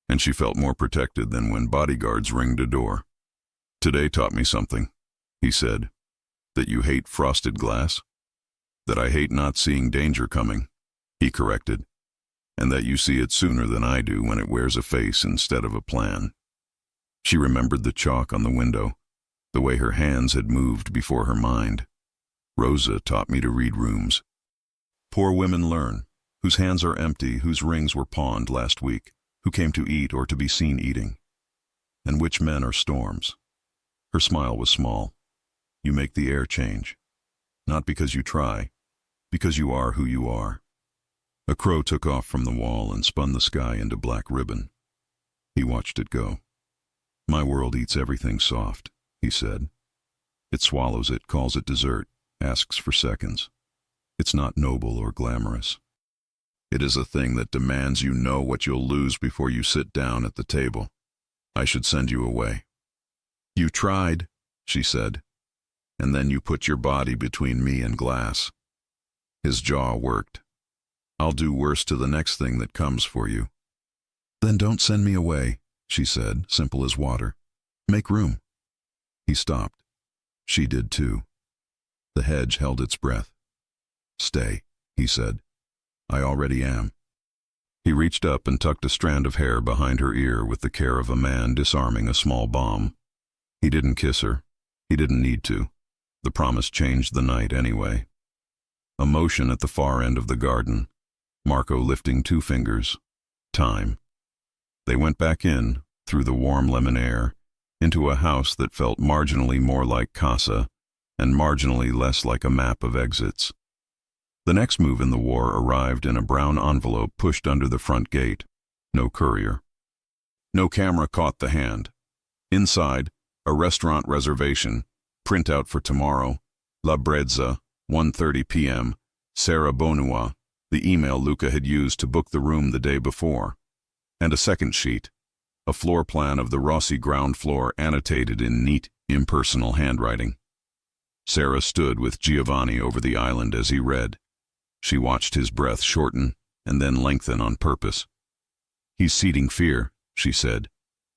[SPEAKER 1] and she felt more protected than when bodyguards ringed a door. Today taught me something, he said. That you hate frosted glass? That I hate not seeing danger coming, he corrected. And that you see it sooner than I do when it wears a face instead of a plan. She remembered the chalk on the window, the way her hands had moved before her mind. Rosa taught me to read rooms. Poor women learn, whose hands are empty, whose rings were pawned last week, who came to eat or to be seen eating. And which men are storms. Her smile was small. You make the air change. Not because you try, because you are who you are. A crow took off from the wall and spun the sky into black ribbon. He watched it go. My world eats everything soft, he said. It swallows it, calls it dessert, asks for seconds. It's not noble or glamorous. It is a thing that demands you know what you'll lose before you sit down at the table. I should send you away. You tried, she said, and then you put your body between me and glass. His jaw worked. I'll do worse to the next thing that comes for you. Then don't send me away, she said, simple as water. Make room. He stopped. She did too. The hedge held its breath. Stay, he said. I already am. He reached up and tucked a strand of hair behind her ear with the care of a man disarming a small bomb. He didn't kiss her. He didn't need to. The promise changed the night anyway. A motion at the far end of the garden. Marco lifting 2 fingers. Time. They went back in, through the warm lemon air, into a house that felt marginally more like Casa and marginally less like a map of exits. The next move in the war arrived in a brown envelope pushed under the front gate. No courier. No camera caught the hand. Inside, a restaurant reservation, printout for tomorrow, La Brezza, 1:30 p.m., Sarah Bonua, the email Luca had used to book the room the day before, and a second sheet, a floor plan of the Rossi ground floor annotated in neat, impersonal handwriting. Sarah stood with Giovanni over the island as he read. She watched his breath shorten and then lengthen on purpose. He's seeding fear, she said.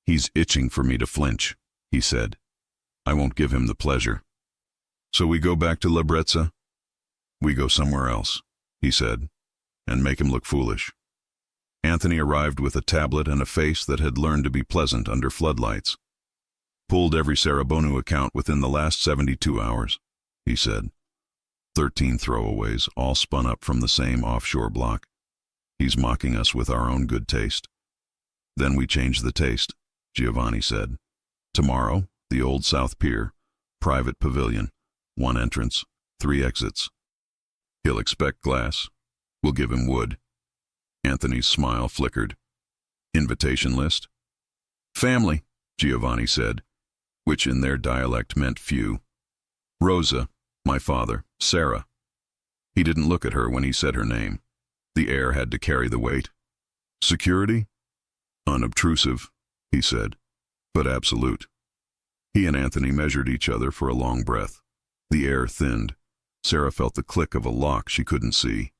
[SPEAKER 1] He's itching for me to flinch, he said. I won't give him the pleasure. So we go back to La Brezza? We go somewhere else, he said, and make him look foolish. Anthony arrived with a tablet and a face that had learned to be pleasant under floodlights. Pulled every Sarabonu account within the last 72 hours, he said. 13 throwaways, all spun up from the same offshore block. He's mocking us with our own good taste. Then we change the taste, Giovanni said. Tomorrow, the old South Pier, private pavilion, 1 entrance, 3 exits. He'll expect glass. We'll give him wood. Anthony's smile flickered. Invitation list? Family, Giovanni said, which in their dialect meant few. Rosa, my father, Sarah. He didn't look at her when he said her name. The air had to carry the weight. Security? Unobtrusive, he said, but absolute. He and Anthony measured each other for a long breath. The air thinned. Sarah felt the click of a lock she couldn't see.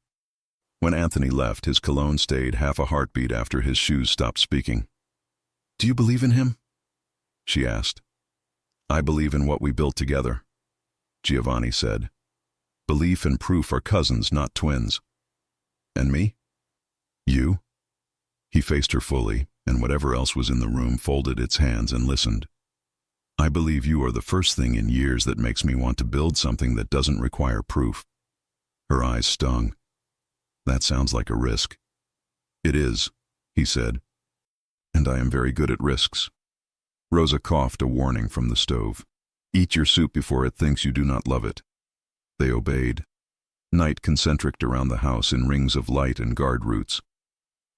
[SPEAKER 1] When Anthony left, his cologne stayed half a heartbeat after his shoes stopped speaking. Do you believe in him? She asked. I believe in what we built together, Giovanni said. Belief and proof are cousins, not twins. And me? You? He faced her fully, and whatever else was in the room folded its hands and listened. I believe you are the first thing in years that makes me want to build something that doesn't require proof. Her eyes stung. That sounds like a risk. It is, he said. And I am very good at risks. Rosa coughed a warning from the stove. Eat your soup before it thinks you do not love it. They obeyed. Night concentric around the house in rings of light and guard roots.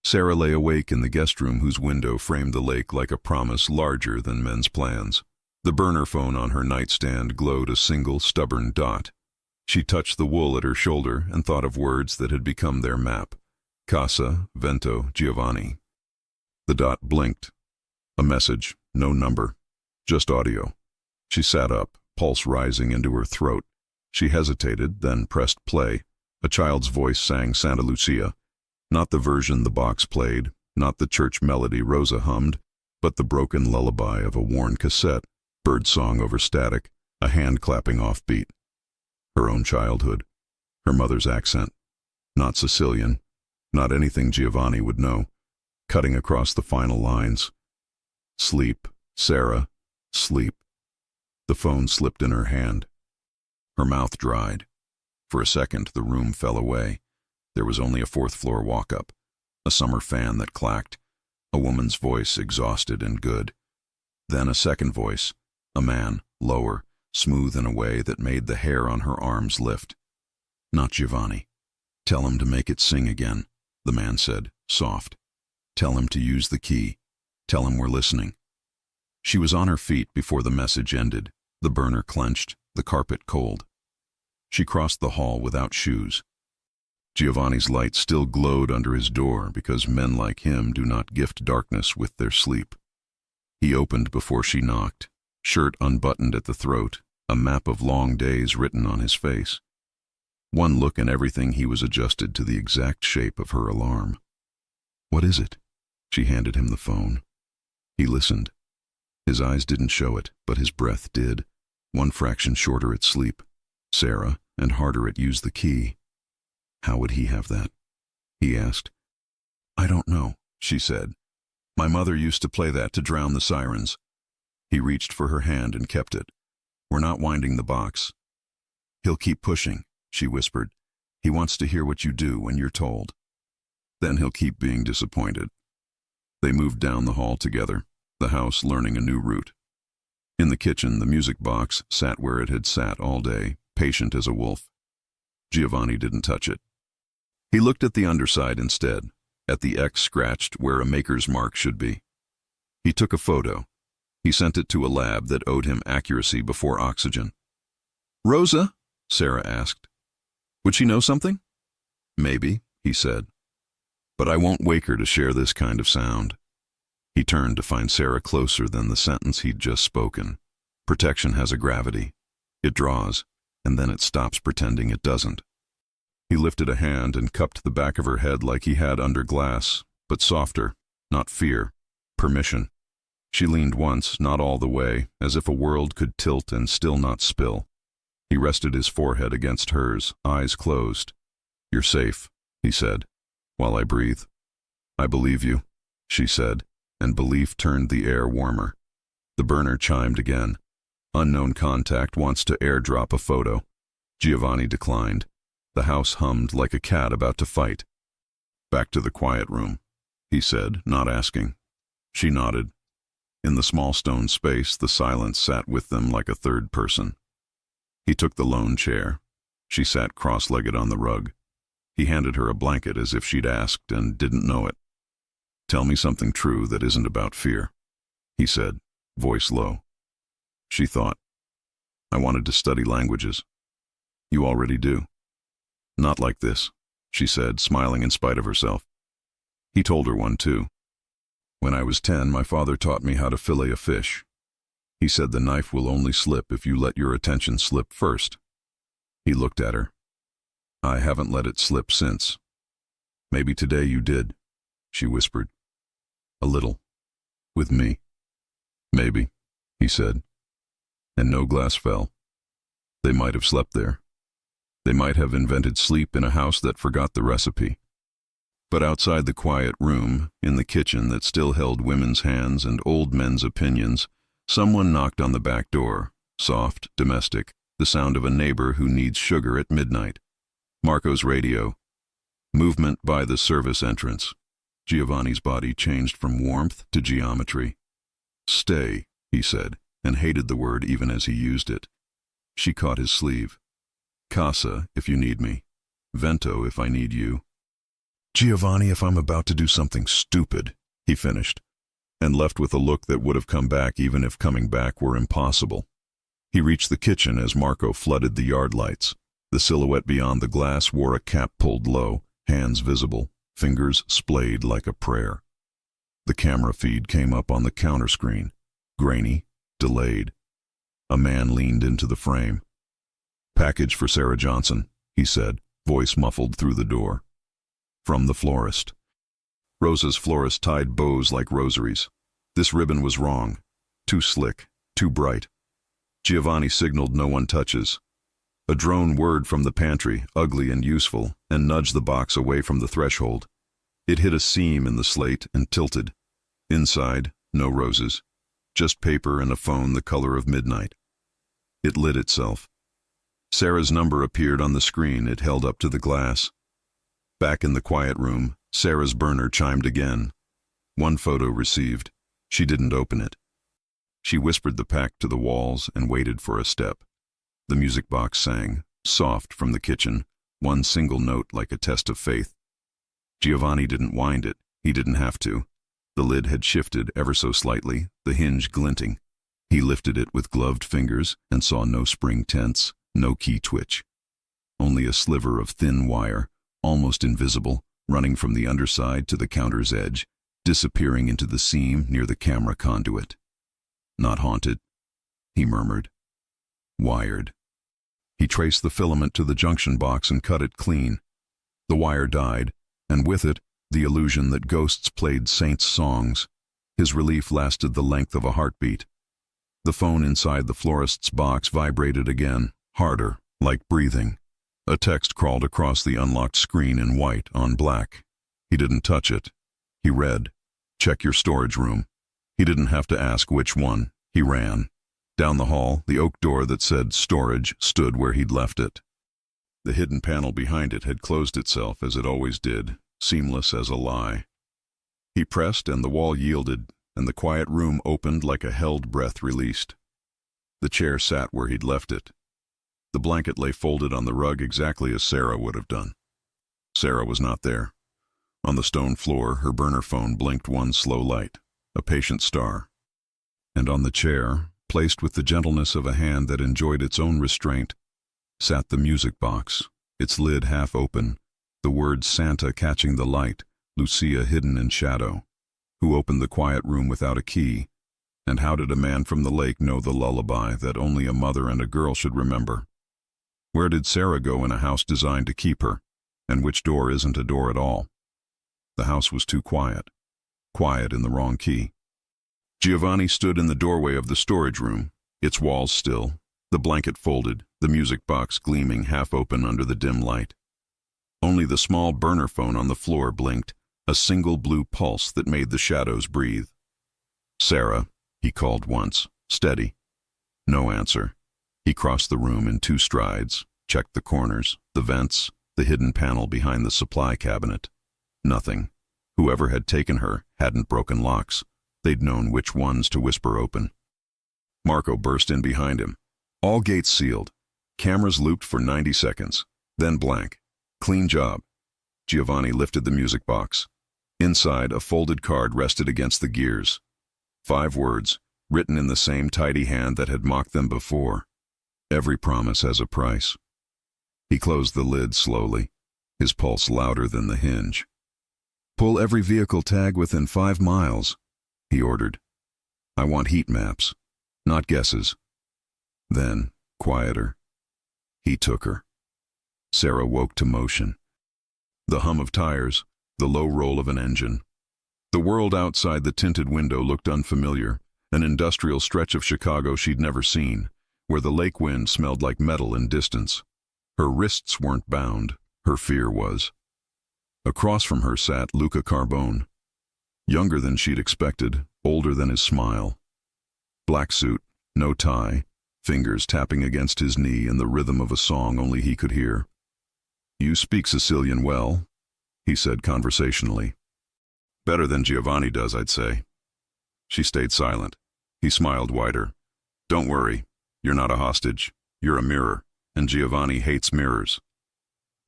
[SPEAKER 1] Sarah lay awake in the guest room whose window framed the lake like a promise larger than men's plans. The burner phone on her nightstand glowed a single stubborn dot. She touched the wool at her shoulder and thought of words that had become their map. Casa, Vento, Giovanni. The dot blinked. A message, no number, just audio. She sat up, pulse rising into her throat. She hesitated, then pressed play. A child's voice sang Santa Lucia. Not the version the box played, not the church melody Rosa hummed, but the broken lullaby of a worn cassette, birdsong over static, a hand-clapping offbeat. Her own childhood, her mother's accent, not Sicilian, not anything Giovanni would know, cutting across the final lines. Sleep, Sarah, sleep. The phone slipped in her hand. Her mouth dried. For a second, the room fell away. There was only a fourth-floor walk-up, a summer fan that clacked, a woman's voice exhausted and good. Then a second voice, a man, lower, smooth in a way that made the hair on her arms lift. Not Giovanni. Tell him to make it sing again, the man said, soft. Tell him to use the key. Tell him we're listening. She was on her feet before the message ended, the burner clenched, the carpet cold. She crossed the hall without shoes. Giovanni's light still glowed under his door because men like him do not gift darkness with their sleep. He opened before she knocked, shirt unbuttoned at the throat, a map of long days written on his face. One look and everything he was adjusted to the exact shape of her alarm. What is it? She handed him the phone. He listened. His eyes didn't show it, but his breath did. One fraction shorter at sleep. Sarah, and harder at use the key. How would he have that? He asked. I don't know, she said. My mother used to play that to drown the sirens. He reached for her hand and kept it. We're not winding the box. He'll keep pushing, she whispered. He wants to hear what you do when you're told. Then he'll keep being disappointed. They moved down the hall together, the house learning a new route. In the kitchen, the music box sat where it had sat all day, patient as a wolf. Giovanni didn't touch it. He looked at the underside instead, at the X scratched where a maker's mark should be. He took a photo. He sent it to a lab that owed him accuracy before oxygen. Rosa? Sarah asked. Would she know something? Maybe, he said. But I won't wake her to share this kind of sound. He turned to find Sarah closer than the sentence he'd just spoken. Protection has a gravity. It draws, and then it stops pretending it doesn't. He lifted a hand and cupped the back of her head like he had under glass, but softer, not fear, permission. She leaned once, not all the way, as if a world could tilt and still not spill. He rested his forehead against hers, eyes closed. You're safe, he said, while I breathe. I believe you, she said, and belief turned the air warmer. The burner chimed again. Unknown contact wants to airdrop a photo. Giovanni declined. The house hummed like a cat about to fight. Back to the quiet room, he said, not asking. She nodded. In the small stone space, the silence sat with them like a third person. He took the lone chair. She sat cross-legged on the rug. He handed her a blanket as if she'd asked and didn't know it. Tell me something true that isn't about fear, he said, voice low. She thought. I wanted to study languages. You already do. Not like this, she said, smiling in spite of herself. He told her one too. When I was 10, my father taught me how to fillet a fish. He said the knife will only slip if you let your attention slip first. He looked at her. I haven't let it slip since. Maybe today you did, she whispered. A little. With me. Maybe, he said. And no glass fell. They might have slept there. They might have invented sleep in a house that forgot the recipe. But outside the quiet room, in the kitchen that still held women's hands and old men's opinions, someone knocked on the back door, soft, domestic, the sound of a neighbor who needs sugar at midnight. Marco's radio. Movement by the service entrance. Giovanni's body changed from warmth to geometry. "Stay," he said, and hated the word even as he used it. She caught his sleeve. "Casa, if you need me. Vento, if I need you." "Giovanni, if I'm about to do something stupid," he finished, and left with a look that would have come back even if coming back were impossible. He reached the kitchen as Marco flooded the yard lights. The silhouette beyond the glass wore a cap pulled low, hands visible, fingers splayed like a prayer. The camera feed came up on the counter screen, grainy, delayed. A man leaned into the frame. "Package for Sarah Johnson," he said, voice muffled through the door. "From the florist." Rosa's florist tied bows like rosaries. This ribbon was wrong. Too slick, too bright. Giovanni signaled no one touches. A drone whirred from the pantry, ugly and useful, and nudged the box away from the threshold. It hit a seam in the slate and tilted. Inside, no roses. Just paper and a phone the color of midnight. It lit itself. Sarah's number appeared on the screen it held up to the glass. Back in the quiet room, Sarah's burner chimed again. One photo received. She didn't open it. She whispered the pack to the walls and waited for a step. The music box sang, soft from the kitchen, one single note like a test of faith. Giovanni didn't wind it. He didn't have to. The lid had shifted ever so slightly, the hinge glinting. He lifted it with gloved fingers and saw no spring tense, no key twitch. Only a sliver of thin wire, almost invisible, running from the underside to the counter's edge, disappearing into the seam near the camera conduit. "Not haunted," he murmured. "Wired." He traced the filament to the junction box and cut it clean. The wire died, and with it, the illusion that ghosts played saints' songs. His relief lasted the length of a heartbeat. The phone inside the florist's box vibrated again, harder, like breathing. A text crawled across the unlocked screen in white on black. He didn't touch it. He read, "Check your storage room." He didn't have to ask which one. He ran. Down the hall, the oak door that said storage stood where he'd left it. The hidden panel behind it had closed itself as it always did, seamless as a lie. He pressed and the wall yielded, and the quiet room opened like a held breath released. The chair sat where he'd left it. The blanket lay folded on the rug exactly as Sarah would have done. Sarah was not there. On the stone floor, her burner phone blinked one slow light, a patient star. And on the chair, placed with the gentleness of a hand that enjoyed its own restraint, sat the music box, its lid half open, the word Santa catching the light, Lucia hidden in shadow. Who opened the quiet room without a key? And how did a man from the lake know the lullaby that only a mother and a girl should remember? Where did Sarah go in a house designed to keep her? And which door isn't a door at all? The house was too quiet. Quiet in the wrong key. Giovanni stood in the doorway of the storage room, its walls still, the blanket folded, the music box gleaming half open under the dim light. Only the small burner phone on the floor blinked, a single blue pulse that made the shadows breathe. "Sarah," he called once, steady. No answer. He crossed the room in 2 strides, checked the corners, the vents, the hidden panel behind the supply cabinet. Nothing. Whoever had taken her hadn't broken locks. They'd known which ones to whisper open. Marco burst in behind him. All gates sealed. Cameras looped for 90 seconds. Then blank. Clean job. Giovanni lifted the music box. Inside, a folded card rested against the gears. 5 words, written in the same tidy hand that had mocked them before. Every promise has a price. He closed the lid slowly, his pulse louder than the hinge. "Pull every vehicle tag within 5 miles, he ordered. "I want heat maps, not guesses." Then, quieter, he took her. Sarah woke to motion. The hum of tires, the low roll of an engine. The world outside the tinted window looked unfamiliar, an industrial stretch of Chicago she'd never seen, where the lake wind smelled like metal in distance. Her wrists weren't bound, her fear was. Across from her sat Luca Carbone, younger than she'd expected, older than his smile. Black suit, no tie, fingers tapping against his knee in the rhythm of a song only he could hear. "You speak Sicilian well," he said conversationally. "Better than Giovanni does, I'd say." She stayed silent. He smiled wider. "Don't worry, you're not a hostage. You're a mirror, and Giovanni hates mirrors."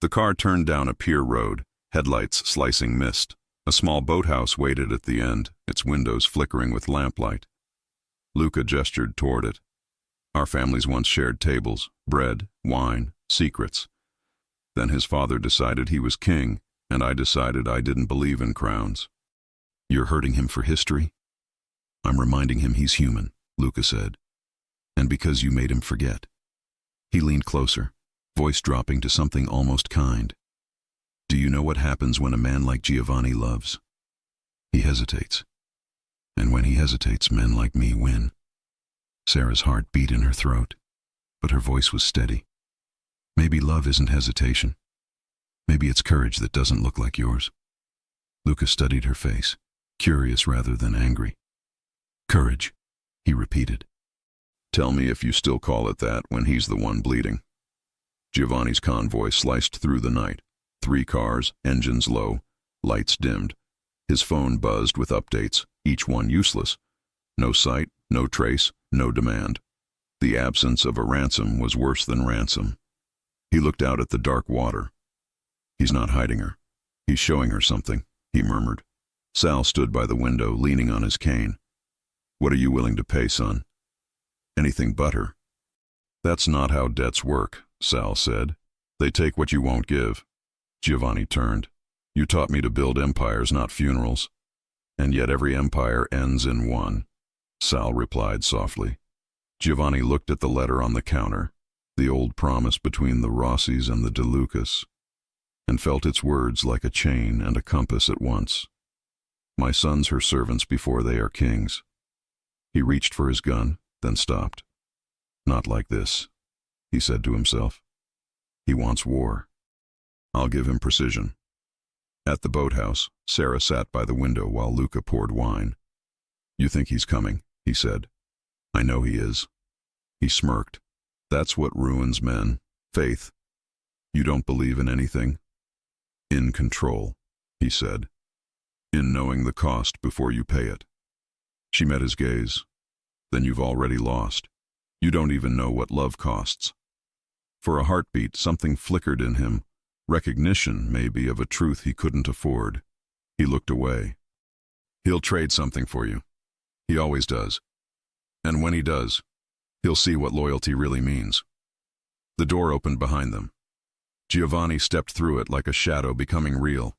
[SPEAKER 1] The car turned down a pier road, headlights slicing mist. A small boathouse waited at the end, its windows flickering with lamplight. Luca gestured toward it. "Our families once shared tables, bread, wine, secrets. Then his father decided he was king, and I decided I didn't believe in crowns." "You're hurting him for history?" "I'm reminding him he's human," Luca said. "And because you made him forget." He leaned closer, voice dropping to something almost kind. "Do you know what happens when a man like Giovanni loves? He hesitates. And when he hesitates, men like me win." Sarah's heart beat in her throat, but her voice was steady. "Maybe love isn't hesitation. Maybe it's courage that doesn't look like yours." Luca studied her face, curious rather than angry. "Courage," he repeated. "Tell me if you still call it that when he's the one bleeding." Giovanni's convoy sliced through the night. 3 cars, engines low, lights dimmed. His phone buzzed with updates, each one useless. No sight, no trace, no demand. The absence of a ransom was worse than ransom. He looked out at the dark water. "He's not hiding her. He's showing her something," he murmured. Sal stood by the window, leaning on his cane. "What are you willing to pay, son?" "Anything but her." "That's not how debts work," Sal said. "They take what you won't give." Giovanni turned. "You taught me to build empires, not funerals. And yet every empire ends in one," Sal replied softly. Giovanni looked at the letter on the counter, the old promise between the Rossis and the De Lucas, and felt its words like a chain and a compass at once. "My sons her servants before they are kings." He reached for his gun, then stopped. "Not like this," he said to himself. "He wants war. I'll give him precision." At the boathouse, Sarah sat by the window while Luca poured wine. "You think he's coming," he said. "I know he is." He smirked. "That's what ruins men. Faith. You don't believe in anything?" "In control," he said. "In knowing the cost before you pay it." She met his gaze. "Then you've already lost. You don't even know what love costs." For a heartbeat, something flickered in him. Recognition, maybe, of a truth he couldn't afford. He looked away. "He'll trade something for you. He always does. And when he does, he'll see what loyalty really means." The door opened behind them. Giovanni stepped through it like a shadow becoming real.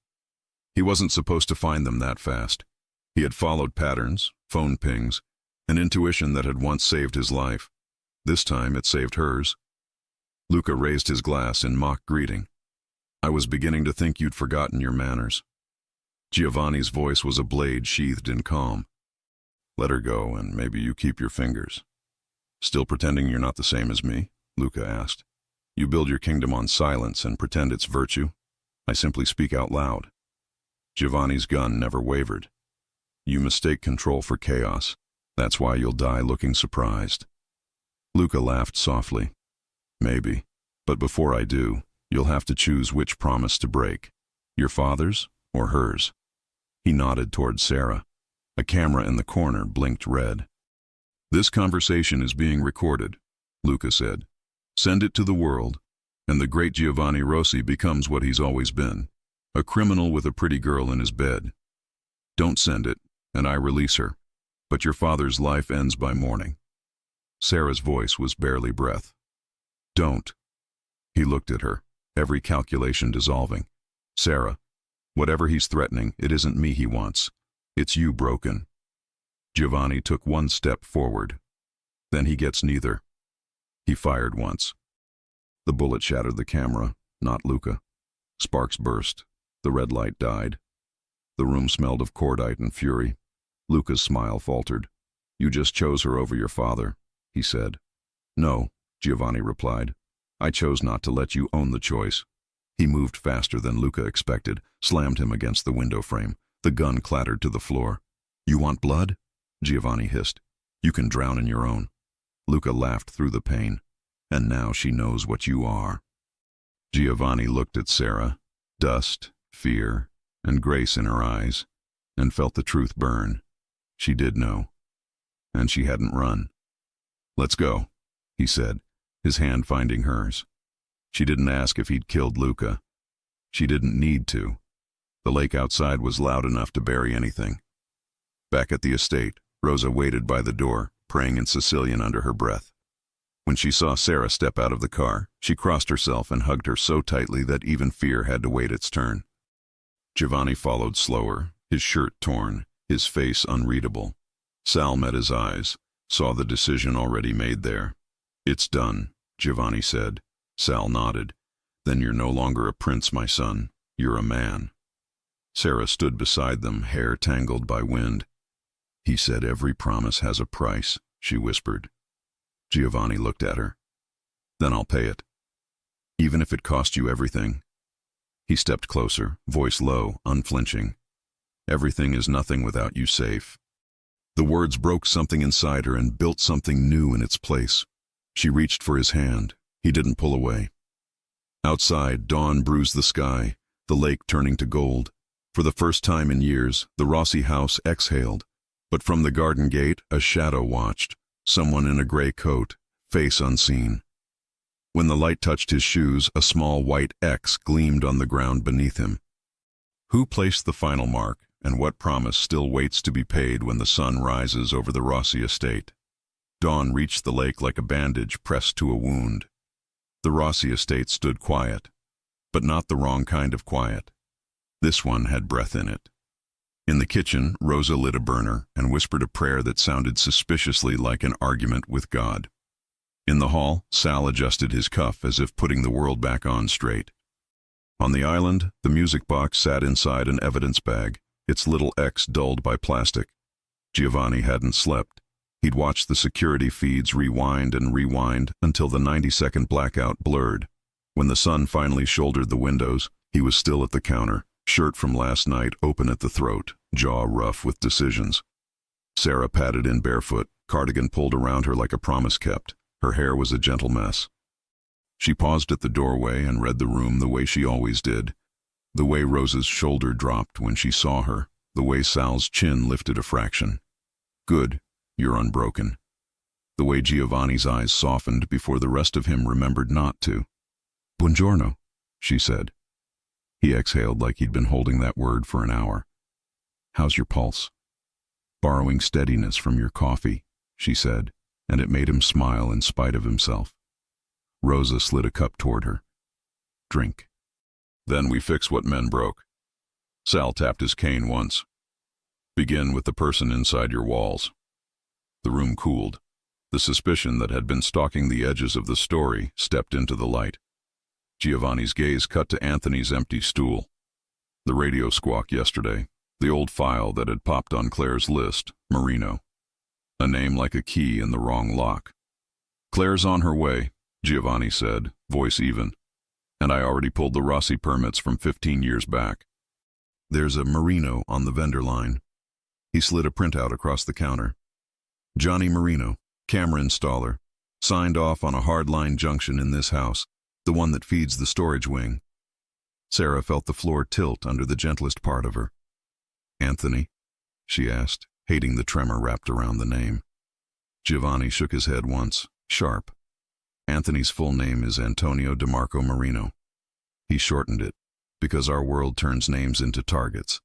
[SPEAKER 1] He wasn't supposed to find them that fast. He had followed patterns, phone pings, an intuition that had once saved his life. This time it saved hers. Luca raised his glass in mock greeting. "I was beginning to think you'd forgotten your manners." Giovanni's voice was a blade sheathed in calm. "Let her go, and maybe you keep your fingers." "Still pretending you're not the same as me?" Luca asked. "You build your kingdom on silence and pretend it's virtue. I simply speak out loud." Giovanni's gun never wavered. "You mistake control for chaos. That's why you'll die looking surprised." Luca laughed softly. "Maybe, but before I do, you'll have to choose which promise to break, your father's or hers." He nodded toward Sarah. A camera in the corner blinked red. "This conversation is being recorded," Luca said. "Send it to the world, and the great Giovanni Rossi becomes what he's always been, a criminal with a pretty girl in his bed. Don't send it, and I release her, but your father's life ends by morning." Sarah's voice was barely breath. "Don't." He looked at her, every calculation dissolving. "Sarah, whatever he's threatening, it isn't me he wants. It's you broken." Giovanni took one step forward. "Then he gets neither." He fired once. The bullet shattered the camera, not Luca. Sparks burst. The red light died. The room smelled of cordite and fury. Luca's smile faltered. "You just chose her over your father," he said. "No," Giovanni replied. "I chose not to let you own the choice. He moved faster than Luca expected, slammed him against the window frame. The gun clattered to the floor. "You want blood?" Giovanni hissed. "You can drown in your own." Luca laughed through the pain. "And now she knows what you are." Giovanni looked at Sarah, dust, fear, and grace in her eyes, and felt the truth burn. She did know. And she hadn't run. "Let's go," he said, his hand finding hers. She didn't ask if he'd killed Luca. She didn't need to. The lake outside was loud enough to bury anything. Back at the estate, Rosa waited by the door, praying in Sicilian under her breath. When she saw Sarah step out of the car, she crossed herself and hugged her so tightly that even fear had to wait its turn. Giovanni followed slower, his shirt torn, his face unreadable. Sal met his eyes, saw the decision already made there. "It's done," Giovanni said. Sal nodded. "Then you're no longer a prince, my son. You're a man." Sarah stood beside them, hair tangled by wind. "He said every promise has a price," she whispered. Giovanni looked at her. "Then I'll pay it. Even if it cost you everything." He stepped closer, voice low, unflinching. "Everything is nothing without you safe." The words broke something inside her and built something new in its place. She reached for his hand. He didn't pull away. Outside, dawn bruised the sky, the lake turning to gold. For the first time in years, the Rossi house exhaled. But from the garden gate, a shadow watched, someone in a gray coat, face unseen. When the light touched his shoes, a small white X gleamed on the ground beneath him. Who placed the final mark, and what promise still waits to be paid when the sun rises over the Rossi estate? Dawn reached the lake like a bandage pressed to a wound. The Rossi estate stood quiet, but not the wrong kind of quiet. This one had breath in it. In the kitchen, Rosa lit a burner and whispered a prayer that sounded suspiciously like an argument with God. In the hall, Sal adjusted his cuff as if putting the world back on straight. On the island, the music box sat inside an evidence bag, its little X dulled by plastic. Giovanni hadn't slept. He'd watched the security feeds rewind and rewind until the 90-second blackout blurred. When the sun finally shouldered the windows, he was still at the counter, shirt from last night open at the throat, jaw rough with decisions. Sarah padded in barefoot, cardigan pulled around her like a promise kept. Her hair was a gentle mess. She paused at the doorway and read the room the way she always did. The way Rosa's shoulder dropped when she saw her, the way Sal's chin lifted a fraction. "Good, you're unbroken." The way Giovanni's eyes softened before the rest of him remembered not to. "Buongiorno," she said. He exhaled like he'd been holding that word for an hour. "How's your pulse?" "Borrowing steadiness from your coffee," she said, and it made him smile in spite of himself. Rosa slid a cup toward her. "Drink." "Then we fix what men broke." Sal tapped his cane once. "Begin with the person inside your walls." The room cooled. The suspicion that had been stalking the edges of the story stepped into the light. Giovanni's gaze cut to Anthony's empty stool. The radio squawk yesterday, the old file that had popped on Claire's list, Marino. A name like a key in the wrong lock. "Claire's on her way," Giovanni said, voice even. "And I already pulled the Rossi permits from 15 years back. There's a Marino on the vendor line." He slid a printout across the counter. "Johnny Marino, camera installer, signed off on a hardline junction in this house, the one that feeds the storage wing." Sarah felt the floor tilt under the gentlest part of her. "Anthony?" she asked, hating the tremor wrapped around the name. Giovanni shook his head once, sharp. "Anthony's full name is Antonio DeMarco Marino. He shortened it, because our world turns names into targets.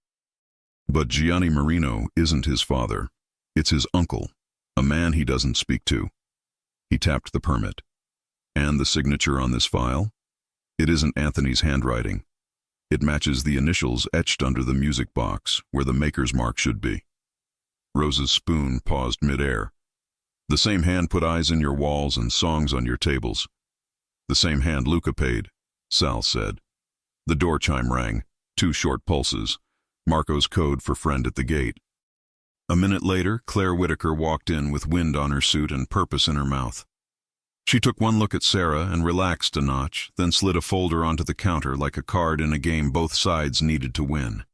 [SPEAKER 1] But Gianni Marino isn't his father. It's his uncle, a man he doesn't speak to." He tapped the permit. "And the signature on this file? It isn't Anthony's handwriting. It matches the initials etched under the music box, where the maker's mark should be." Rosa's spoon paused midair. "The same hand put eyes in your walls and songs on your tables." "The same hand Luca paid," Sal said. The door chime rang, 2 short pulses, Marco's code for friend at the gate. A minute later, Claire Whitaker walked in with wind on her suit and purpose in her mouth. She took one look at Sarah and relaxed a notch, then slid a folder onto the counter like a card in a game both sides needed to win.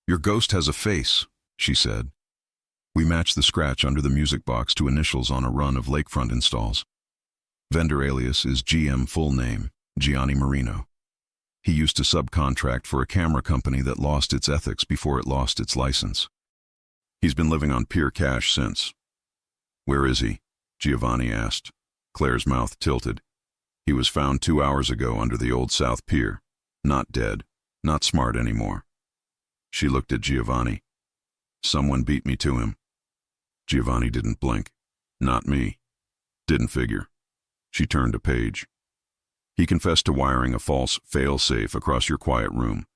[SPEAKER 1] "Your ghost has a face," she said. We matched the scratch under the music box to initials on a run of lakefront installs. Vendor alias is GM full name, Gianni Marino. He used to subcontract for a camera company that lost its ethics before it lost its license. He's been living on pure cash since. "Where is he?" Giovanni asked. Claire's mouth tilted. "He was found 2 hours ago under the old South Pier. Not dead, not smart anymore." She looked at Giovanni. "Someone beat me to him." Giovanni didn't blink. "Not me." "Didn't figure." She turned a page. "He confessed to wiring a false fail-safe across your quiet room.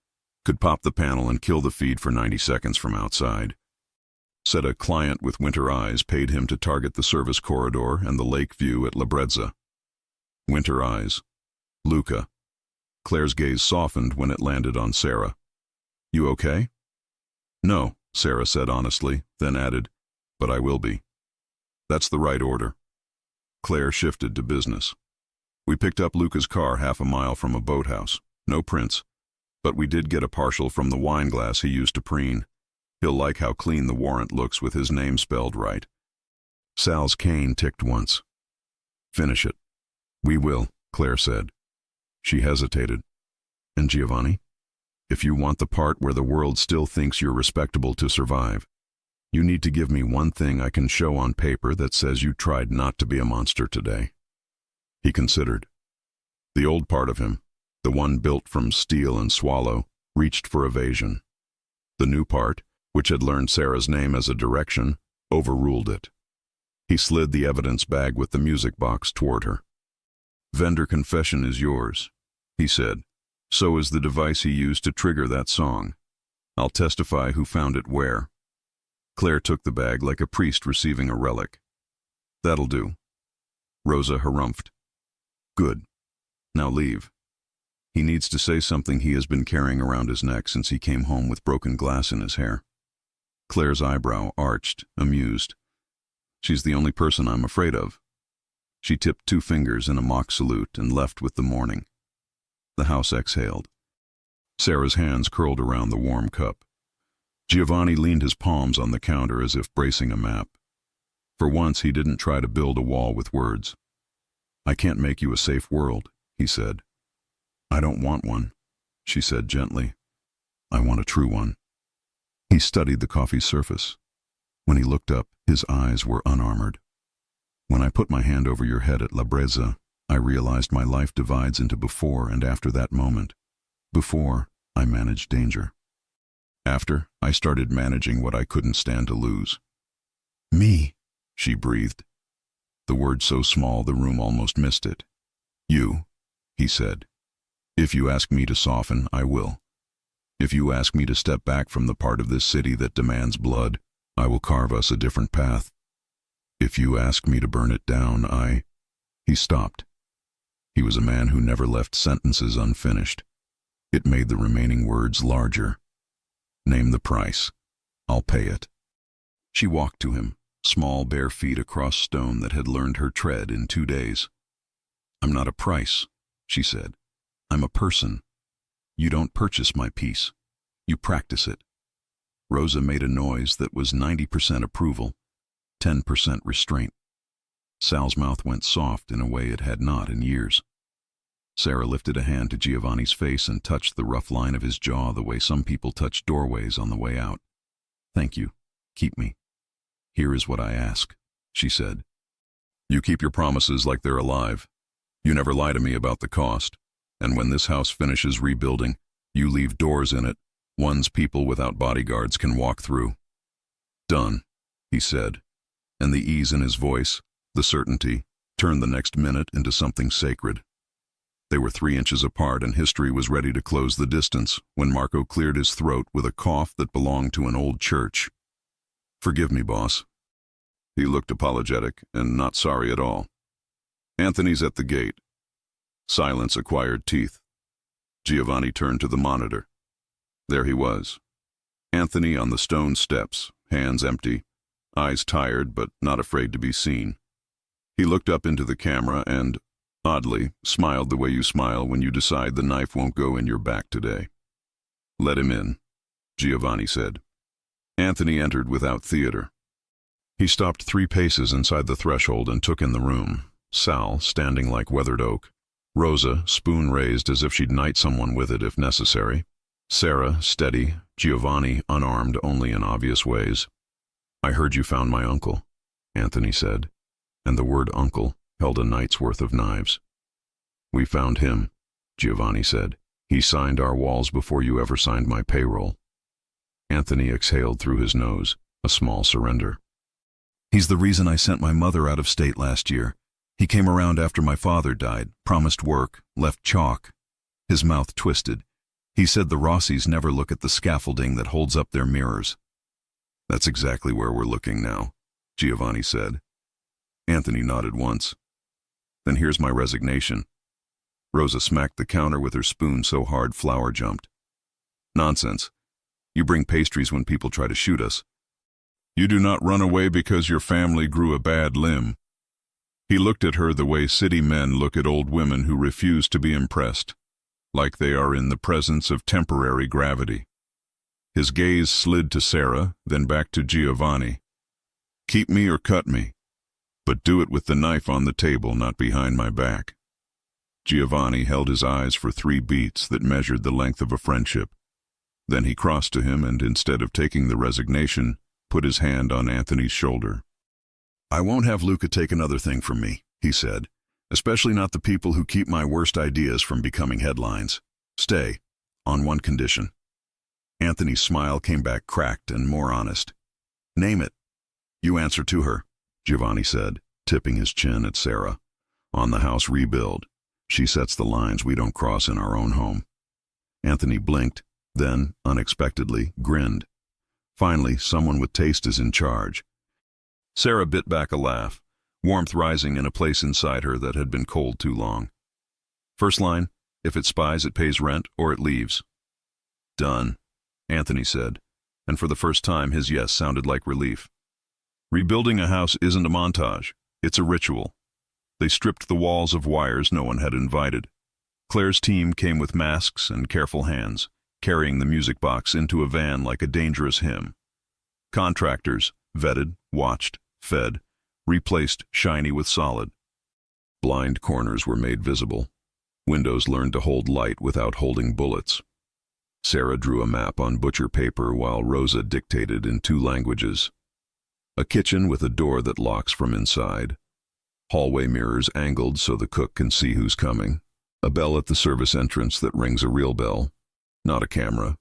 [SPEAKER 1] Could pop the panel and kill the feed for 90 seconds from outside. Said a client with winter eyes paid him to target the service corridor and the lake view at La Brezza." Winter eyes. Luca. Claire's gaze softened when it landed on Sarah. "You okay?" "No," Sarah said honestly, then added, "But I will be." "That's the right order." Claire shifted to business. "We picked up Luca's car 1/2 mile from a boathouse. No prints. But we did get a partial from the wine glass he used to preen. He'll like how clean the warrant looks with his name spelled right." Sal's cane ticked once. "Finish it." "We will," Claire said. She hesitated. "And Giovanni? If you want the part where the world still thinks you're respectable to survive, you need to give me one thing I can show on paper that says you tried not to be a monster today." He considered. The old part of him, the one built from steel and swallow, reached for evasion. The new part, which had learned Sarah's name as a direction, overruled it. He slid the evidence bag with the music box toward her. "Vendor confession is yours," he said. "So is the device he used to trigger that song. I'll testify who found it where." Claire took the bag like a priest receiving a relic. "That'll do." Rosa harumphed. "Good. Now leave. He needs to say something he has been carrying around his neck since he came home with broken glass in his hair." Claire's eyebrow arched, amused. "She's the only person I'm afraid of." She tipped 2 fingers in a mock salute and left with the morning. The house exhaled. Sarah's hands curled around the warm cup. Giovanni leaned his palms on the counter as if bracing a map. For once he didn't try to build a wall with words. "I can't make you a safe world," he said. "I don't want one," she said gently. "I want a true one." He studied the coffee's surface. When he looked up, his eyes were unarmored. "When I put my hand over your head at La Brezza, I realized my life divides into before and after that moment. Before, I managed danger. After, I started managing what I couldn't stand to lose." "Me," she breathed. The word so small the room almost missed it. "You," he said. "If you ask me to soften, I will. If you ask me to step back from the part of this city that demands blood, I will carve us a different path. If you ask me to burn it down, I—" He stopped. He was a man who never left sentences unfinished. It made the remaining words larger. "Name the price. I'll pay it." She walked to him, small bare feet across stone that had learned her tread in 2 days. "I'm not a price," she said. "I'm a person. You don't purchase my peace. You practice it." Rosa made a noise that was 90% approval, 10% restraint. Sal's mouth went soft in a way it had not in years. Sarah lifted a hand to Giovanni's face and touched the rough line of his jaw the way some people touch doorways on the way out. "Thank you. Keep me. Here is what I ask," she said. "You keep your promises like they're alive. You never lie to me about the cost. And when this house finishes rebuilding, you leave doors in it, ones people without bodyguards can walk through." "Done," he said, and the ease in his voice, the certainty, turned the next minute into something sacred. They were 3 inches apart and history was ready to close the distance when Marco cleared his throat with a cough that belonged to an old church. "Forgive me, boss." He looked apologetic and not sorry at all. "Anthony's at the gate." Silence acquired teeth. Giovanni turned to the monitor. There he was. Anthony on the stone steps, hands empty, eyes tired but not afraid to be seen. He looked up into the camera and, oddly, smiled the way you smile when you decide the knife won't go in your back today. "Let him in," Giovanni said. Anthony entered without theater. He stopped 3 paces inside the threshold and took in the room. Sal, standing like weathered oak. Rosa, spoon raised as if she'd knight someone with it if necessary. Sarah, steady. Giovanni, unarmed only in obvious ways. "I heard you found my uncle," Anthony said, and the word uncle held a night's worth of knives. "We found him," Giovanni said. "He signed our walls before you ever signed my payroll." Anthony exhaled through his nose, a small surrender. "He's the reason I sent my mother out of state last year. He came around after my father died, promised work, left chalk." His mouth twisted. He said the Rossis never look at the scaffolding that holds up their mirrors. "That's exactly where we're looking now," Giovanni said. Anthony nodded once. "Then here's my resignation." Rosa smacked the counter with her spoon so hard flour jumped. "Nonsense. You bring pastries when people try to shoot us. You do not run away because your family grew a bad limb." He looked at her the way city men look at old women who refuse to be impressed, like they are in the presence of temporary gravity. His gaze slid to Sarah, then back to Giovanni. "Keep me or cut me, but do it with the knife on the table, not behind my back." Giovanni held his eyes for 3 beats that measured the length of a friendship. Then he crossed to him and, instead of taking the resignation, put his hand on Anthony's shoulder. "I won't have Luca take another thing from me," he said, "especially not the people who keep my worst ideas from becoming headlines. Stay, on one condition." Anthony's smile came back cracked and more honest. "Name it." "You answer to her," Giovanni said, tipping his chin at Sarah. "On the house rebuild. She sets the lines we don't cross in our own home." Anthony blinked, then, unexpectedly, grinned. Finally, someone with taste is in charge. Sarah bit back a laugh, warmth rising in a place inside her that had been cold too long. "First line, if it spies, it pays rent, or it leaves." "Done," Anthony said, and for the first time his yes sounded like relief. Rebuilding a house isn't a montage, it's a ritual. They stripped the walls of wires no one had invited. Claire's team came with masks and careful hands, carrying the music box into a van like a dangerous hymn. Contractors, vetted, watched, fed, replaced shiny with solid. Blind corners were made visible. Windows learned to hold light without holding bullets. Sarah drew a map on butcher paper while Rosa dictated in 2 languages. A kitchen with a door that locks from inside. Hallway mirrors angled so the cook can see who's coming. A bell at the service entrance that rings a real bell, not a camera.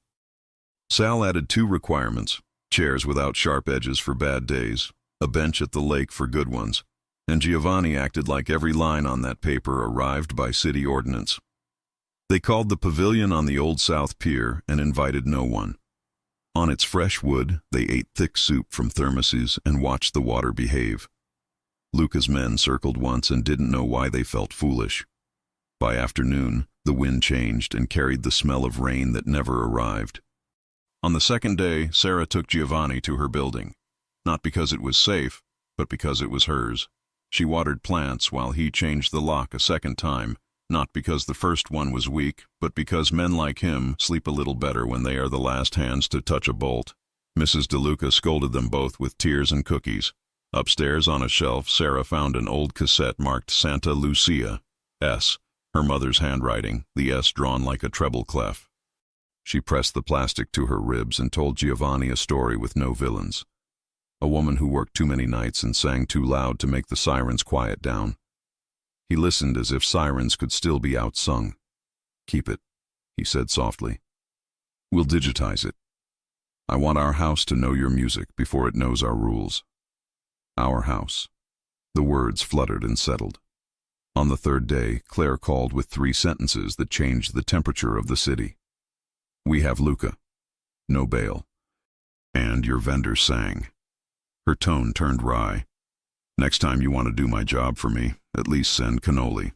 [SPEAKER 1] Sal added 2 requirements: chairs without sharp edges for bad days, a bench at the lake for good ones, and Giovanni acted like every line on that paper arrived by city ordinance. They called the pavilion on the Old South Pier and invited no one. On its fresh wood, they ate thick soup from thermoses and watched the water behave. Luca's men circled once and didn't know why they felt foolish. By afternoon, the wind changed and carried the smell of rain that never arrived. On the second day, Sarah took Giovanni to her building, not because it was safe, but because it was hers. She watered plants while he changed the lock a second time, not because the first one was weak, but because men like him sleep a little better when they are the last hands to touch a bolt. Mrs. DeLuca scolded them both with tears and cookies. Upstairs on a shelf, Sarah found an old cassette marked Santa Lucia, S, her mother's handwriting, the S drawn like a treble clef. She pressed the plastic to her ribs and told Giovanni a story with no villains. A woman who worked too many nights and sang too loud to make the sirens quiet down. He listened as if sirens could still be outsung. "Keep it," he said softly. "We'll digitize it. I want our house to know your music before it knows our rules." Our house. The words fluttered and settled. On the third day, Claire called with 3 sentences that changed the temperature of the city. "We have Luca. No bail. And your vendor sang." Her tone turned wry. "Next time you want to do my job for me, at least send cannoli."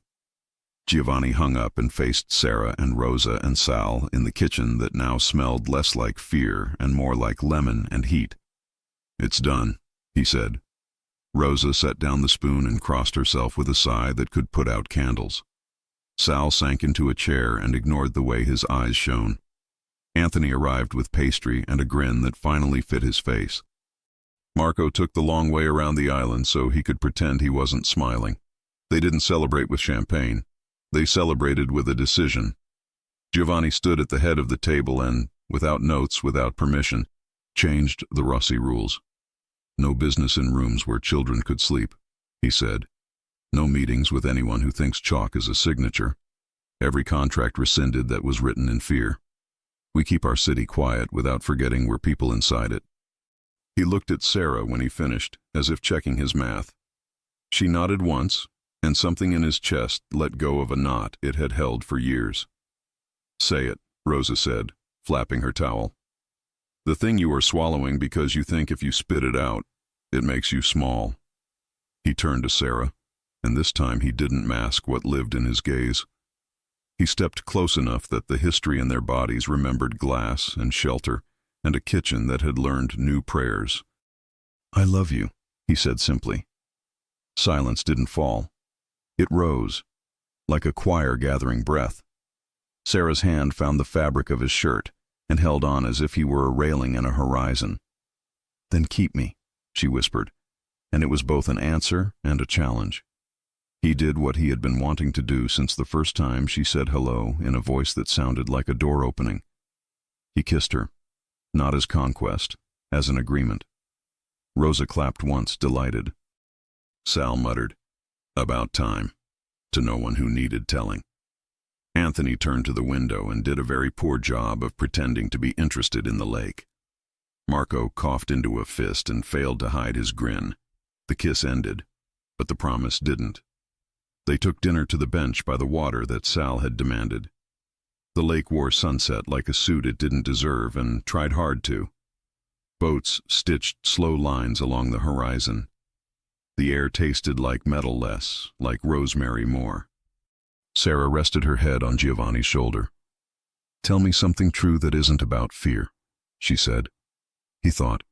[SPEAKER 1] Giovanni hung up and faced Sarah and Rosa and Sal in the kitchen that now smelled less like fear and more like lemon and heat. "It's done," he said. Rosa set down the spoon and crossed herself with a sigh that could put out candles. Sal sank into a chair and ignored the way his eyes shone. Anthony arrived with pastry and a grin that finally fit his face. Marco took the long way around the island so he could pretend he wasn't smiling. They didn't celebrate with champagne. They celebrated with a decision. Giovanni stood at the head of the table and, without notes, without permission, changed the Rossi rules. No business in rooms where children could sleep, he said. No meetings with anyone who thinks chalk is a signature. Every contract rescinded that was written in fear. We keep our city quiet without forgetting we're people inside it. He looked at Sarah when he finished, as if checking his math. She nodded once, and something in his chest let go of a knot it had held for years. Say it, Rosa said, flapping her towel. The thing you are swallowing because you think if you spit it out, it makes you small. He turned to Sarah, and this time he didn't mask what lived in his gaze. He stepped close enough that the history in their bodies remembered glass and shelter and a kitchen that had learned new prayers. I love you, he said simply. Silence didn't fall. It rose, like a choir gathering breath. Sarah's hand found the fabric of his shirt and held on as if he were a railing and a horizon. Then keep me, she whispered, and it was both an answer and a challenge. He did what he had been wanting to do since the first time she said hello in a voice that sounded like a door opening. He kissed her, not as conquest, as an agreement. Rosa clapped once, delighted. Sal muttered, about time, to no one who needed telling. Anthony turned to the window and did a very poor job of pretending to be interested in the lake. Marco coughed into a fist and failed to hide his grin. The kiss ended, but the promise didn't. They took dinner to the bench by the water that Sal had demanded. The lake wore sunset like a suit it didn't deserve and tried hard to. Boats stitched slow lines along the horizon. The air tasted like metal less, like rosemary more. Sarah rested her head on Giovanni's shoulder. Tell me something true that isn't about fear, she said. He thought.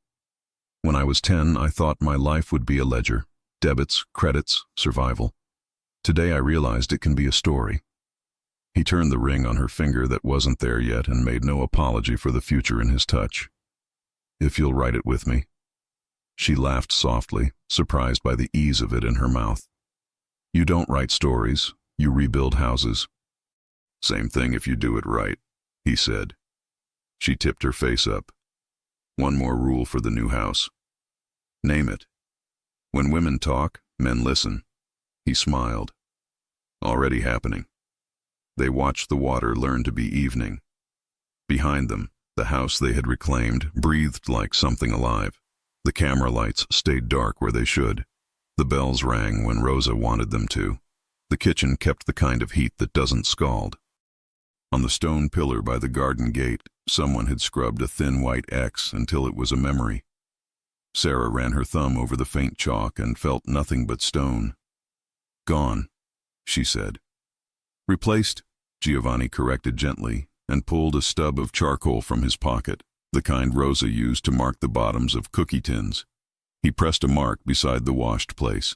[SPEAKER 1] When I was 10, I thought my life would be a ledger. Debits, credits, survival. Today I realized it can be a story. He turned the ring on her finger that wasn't there yet and made no apology for the future in his touch. If you'll write it with me. She laughed softly, surprised by the ease of it in her mouth. You don't write stories, you rebuild houses. Same thing if you do it right, he said. She tipped her face up. One more rule for the new house. Name it. When women talk, men listen. He smiled. Already happening. They watched the water learn to be evening. Behind them, the house they had reclaimed breathed like something alive. The camera lights stayed dark where they should. The bells rang when Rosa wanted them to. The kitchen kept the kind of heat that doesn't scald. On the stone pillar by the garden gate, someone had scrubbed a thin white X until it was a memory. Sarah ran her thumb over the faint chalk and felt nothing but stone. Gone, she said. Replaced, Giovanni corrected gently, and pulled a stub of charcoal from his pocket, the kind Rosa used to mark the bottoms of cookie tins. He pressed a mark beside the washed place.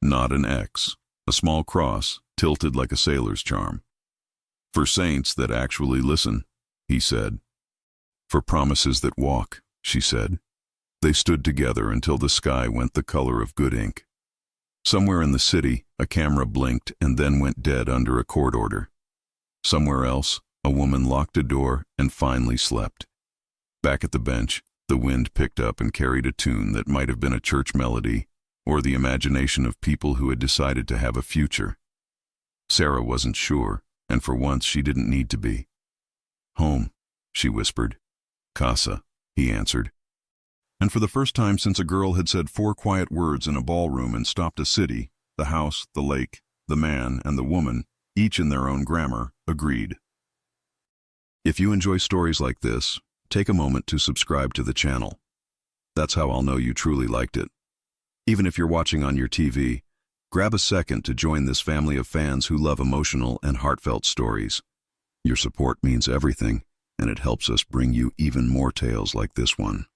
[SPEAKER 1] Not an X, a small cross, tilted like a sailor's charm. For saints that actually listen, he said. For promises that walk, she said. They stood together until the sky went the color of good ink. Somewhere in the city, a camera blinked and then went dead under a court order. Somewhere else, a woman locked a door and finally slept. Back at the bench, the wind picked up and carried a tune that might have been a church melody or the imagination of people who had decided to have a future. Sarah wasn't sure, and for once she didn't need to be. Home, she whispered. Casa, he answered. And for the first time since a girl had said 4 quiet words in a ballroom and stopped a city, the house, the lake, the man, and the woman, each in their own grammar, agreed. If you enjoy stories like this, take a moment to subscribe to the channel. That's how I'll know you truly liked it. Even if you're watching on your TV, grab a second to join this family of fans who love emotional and heartfelt stories. Your support means everything, and it helps us bring you even more tales like this one.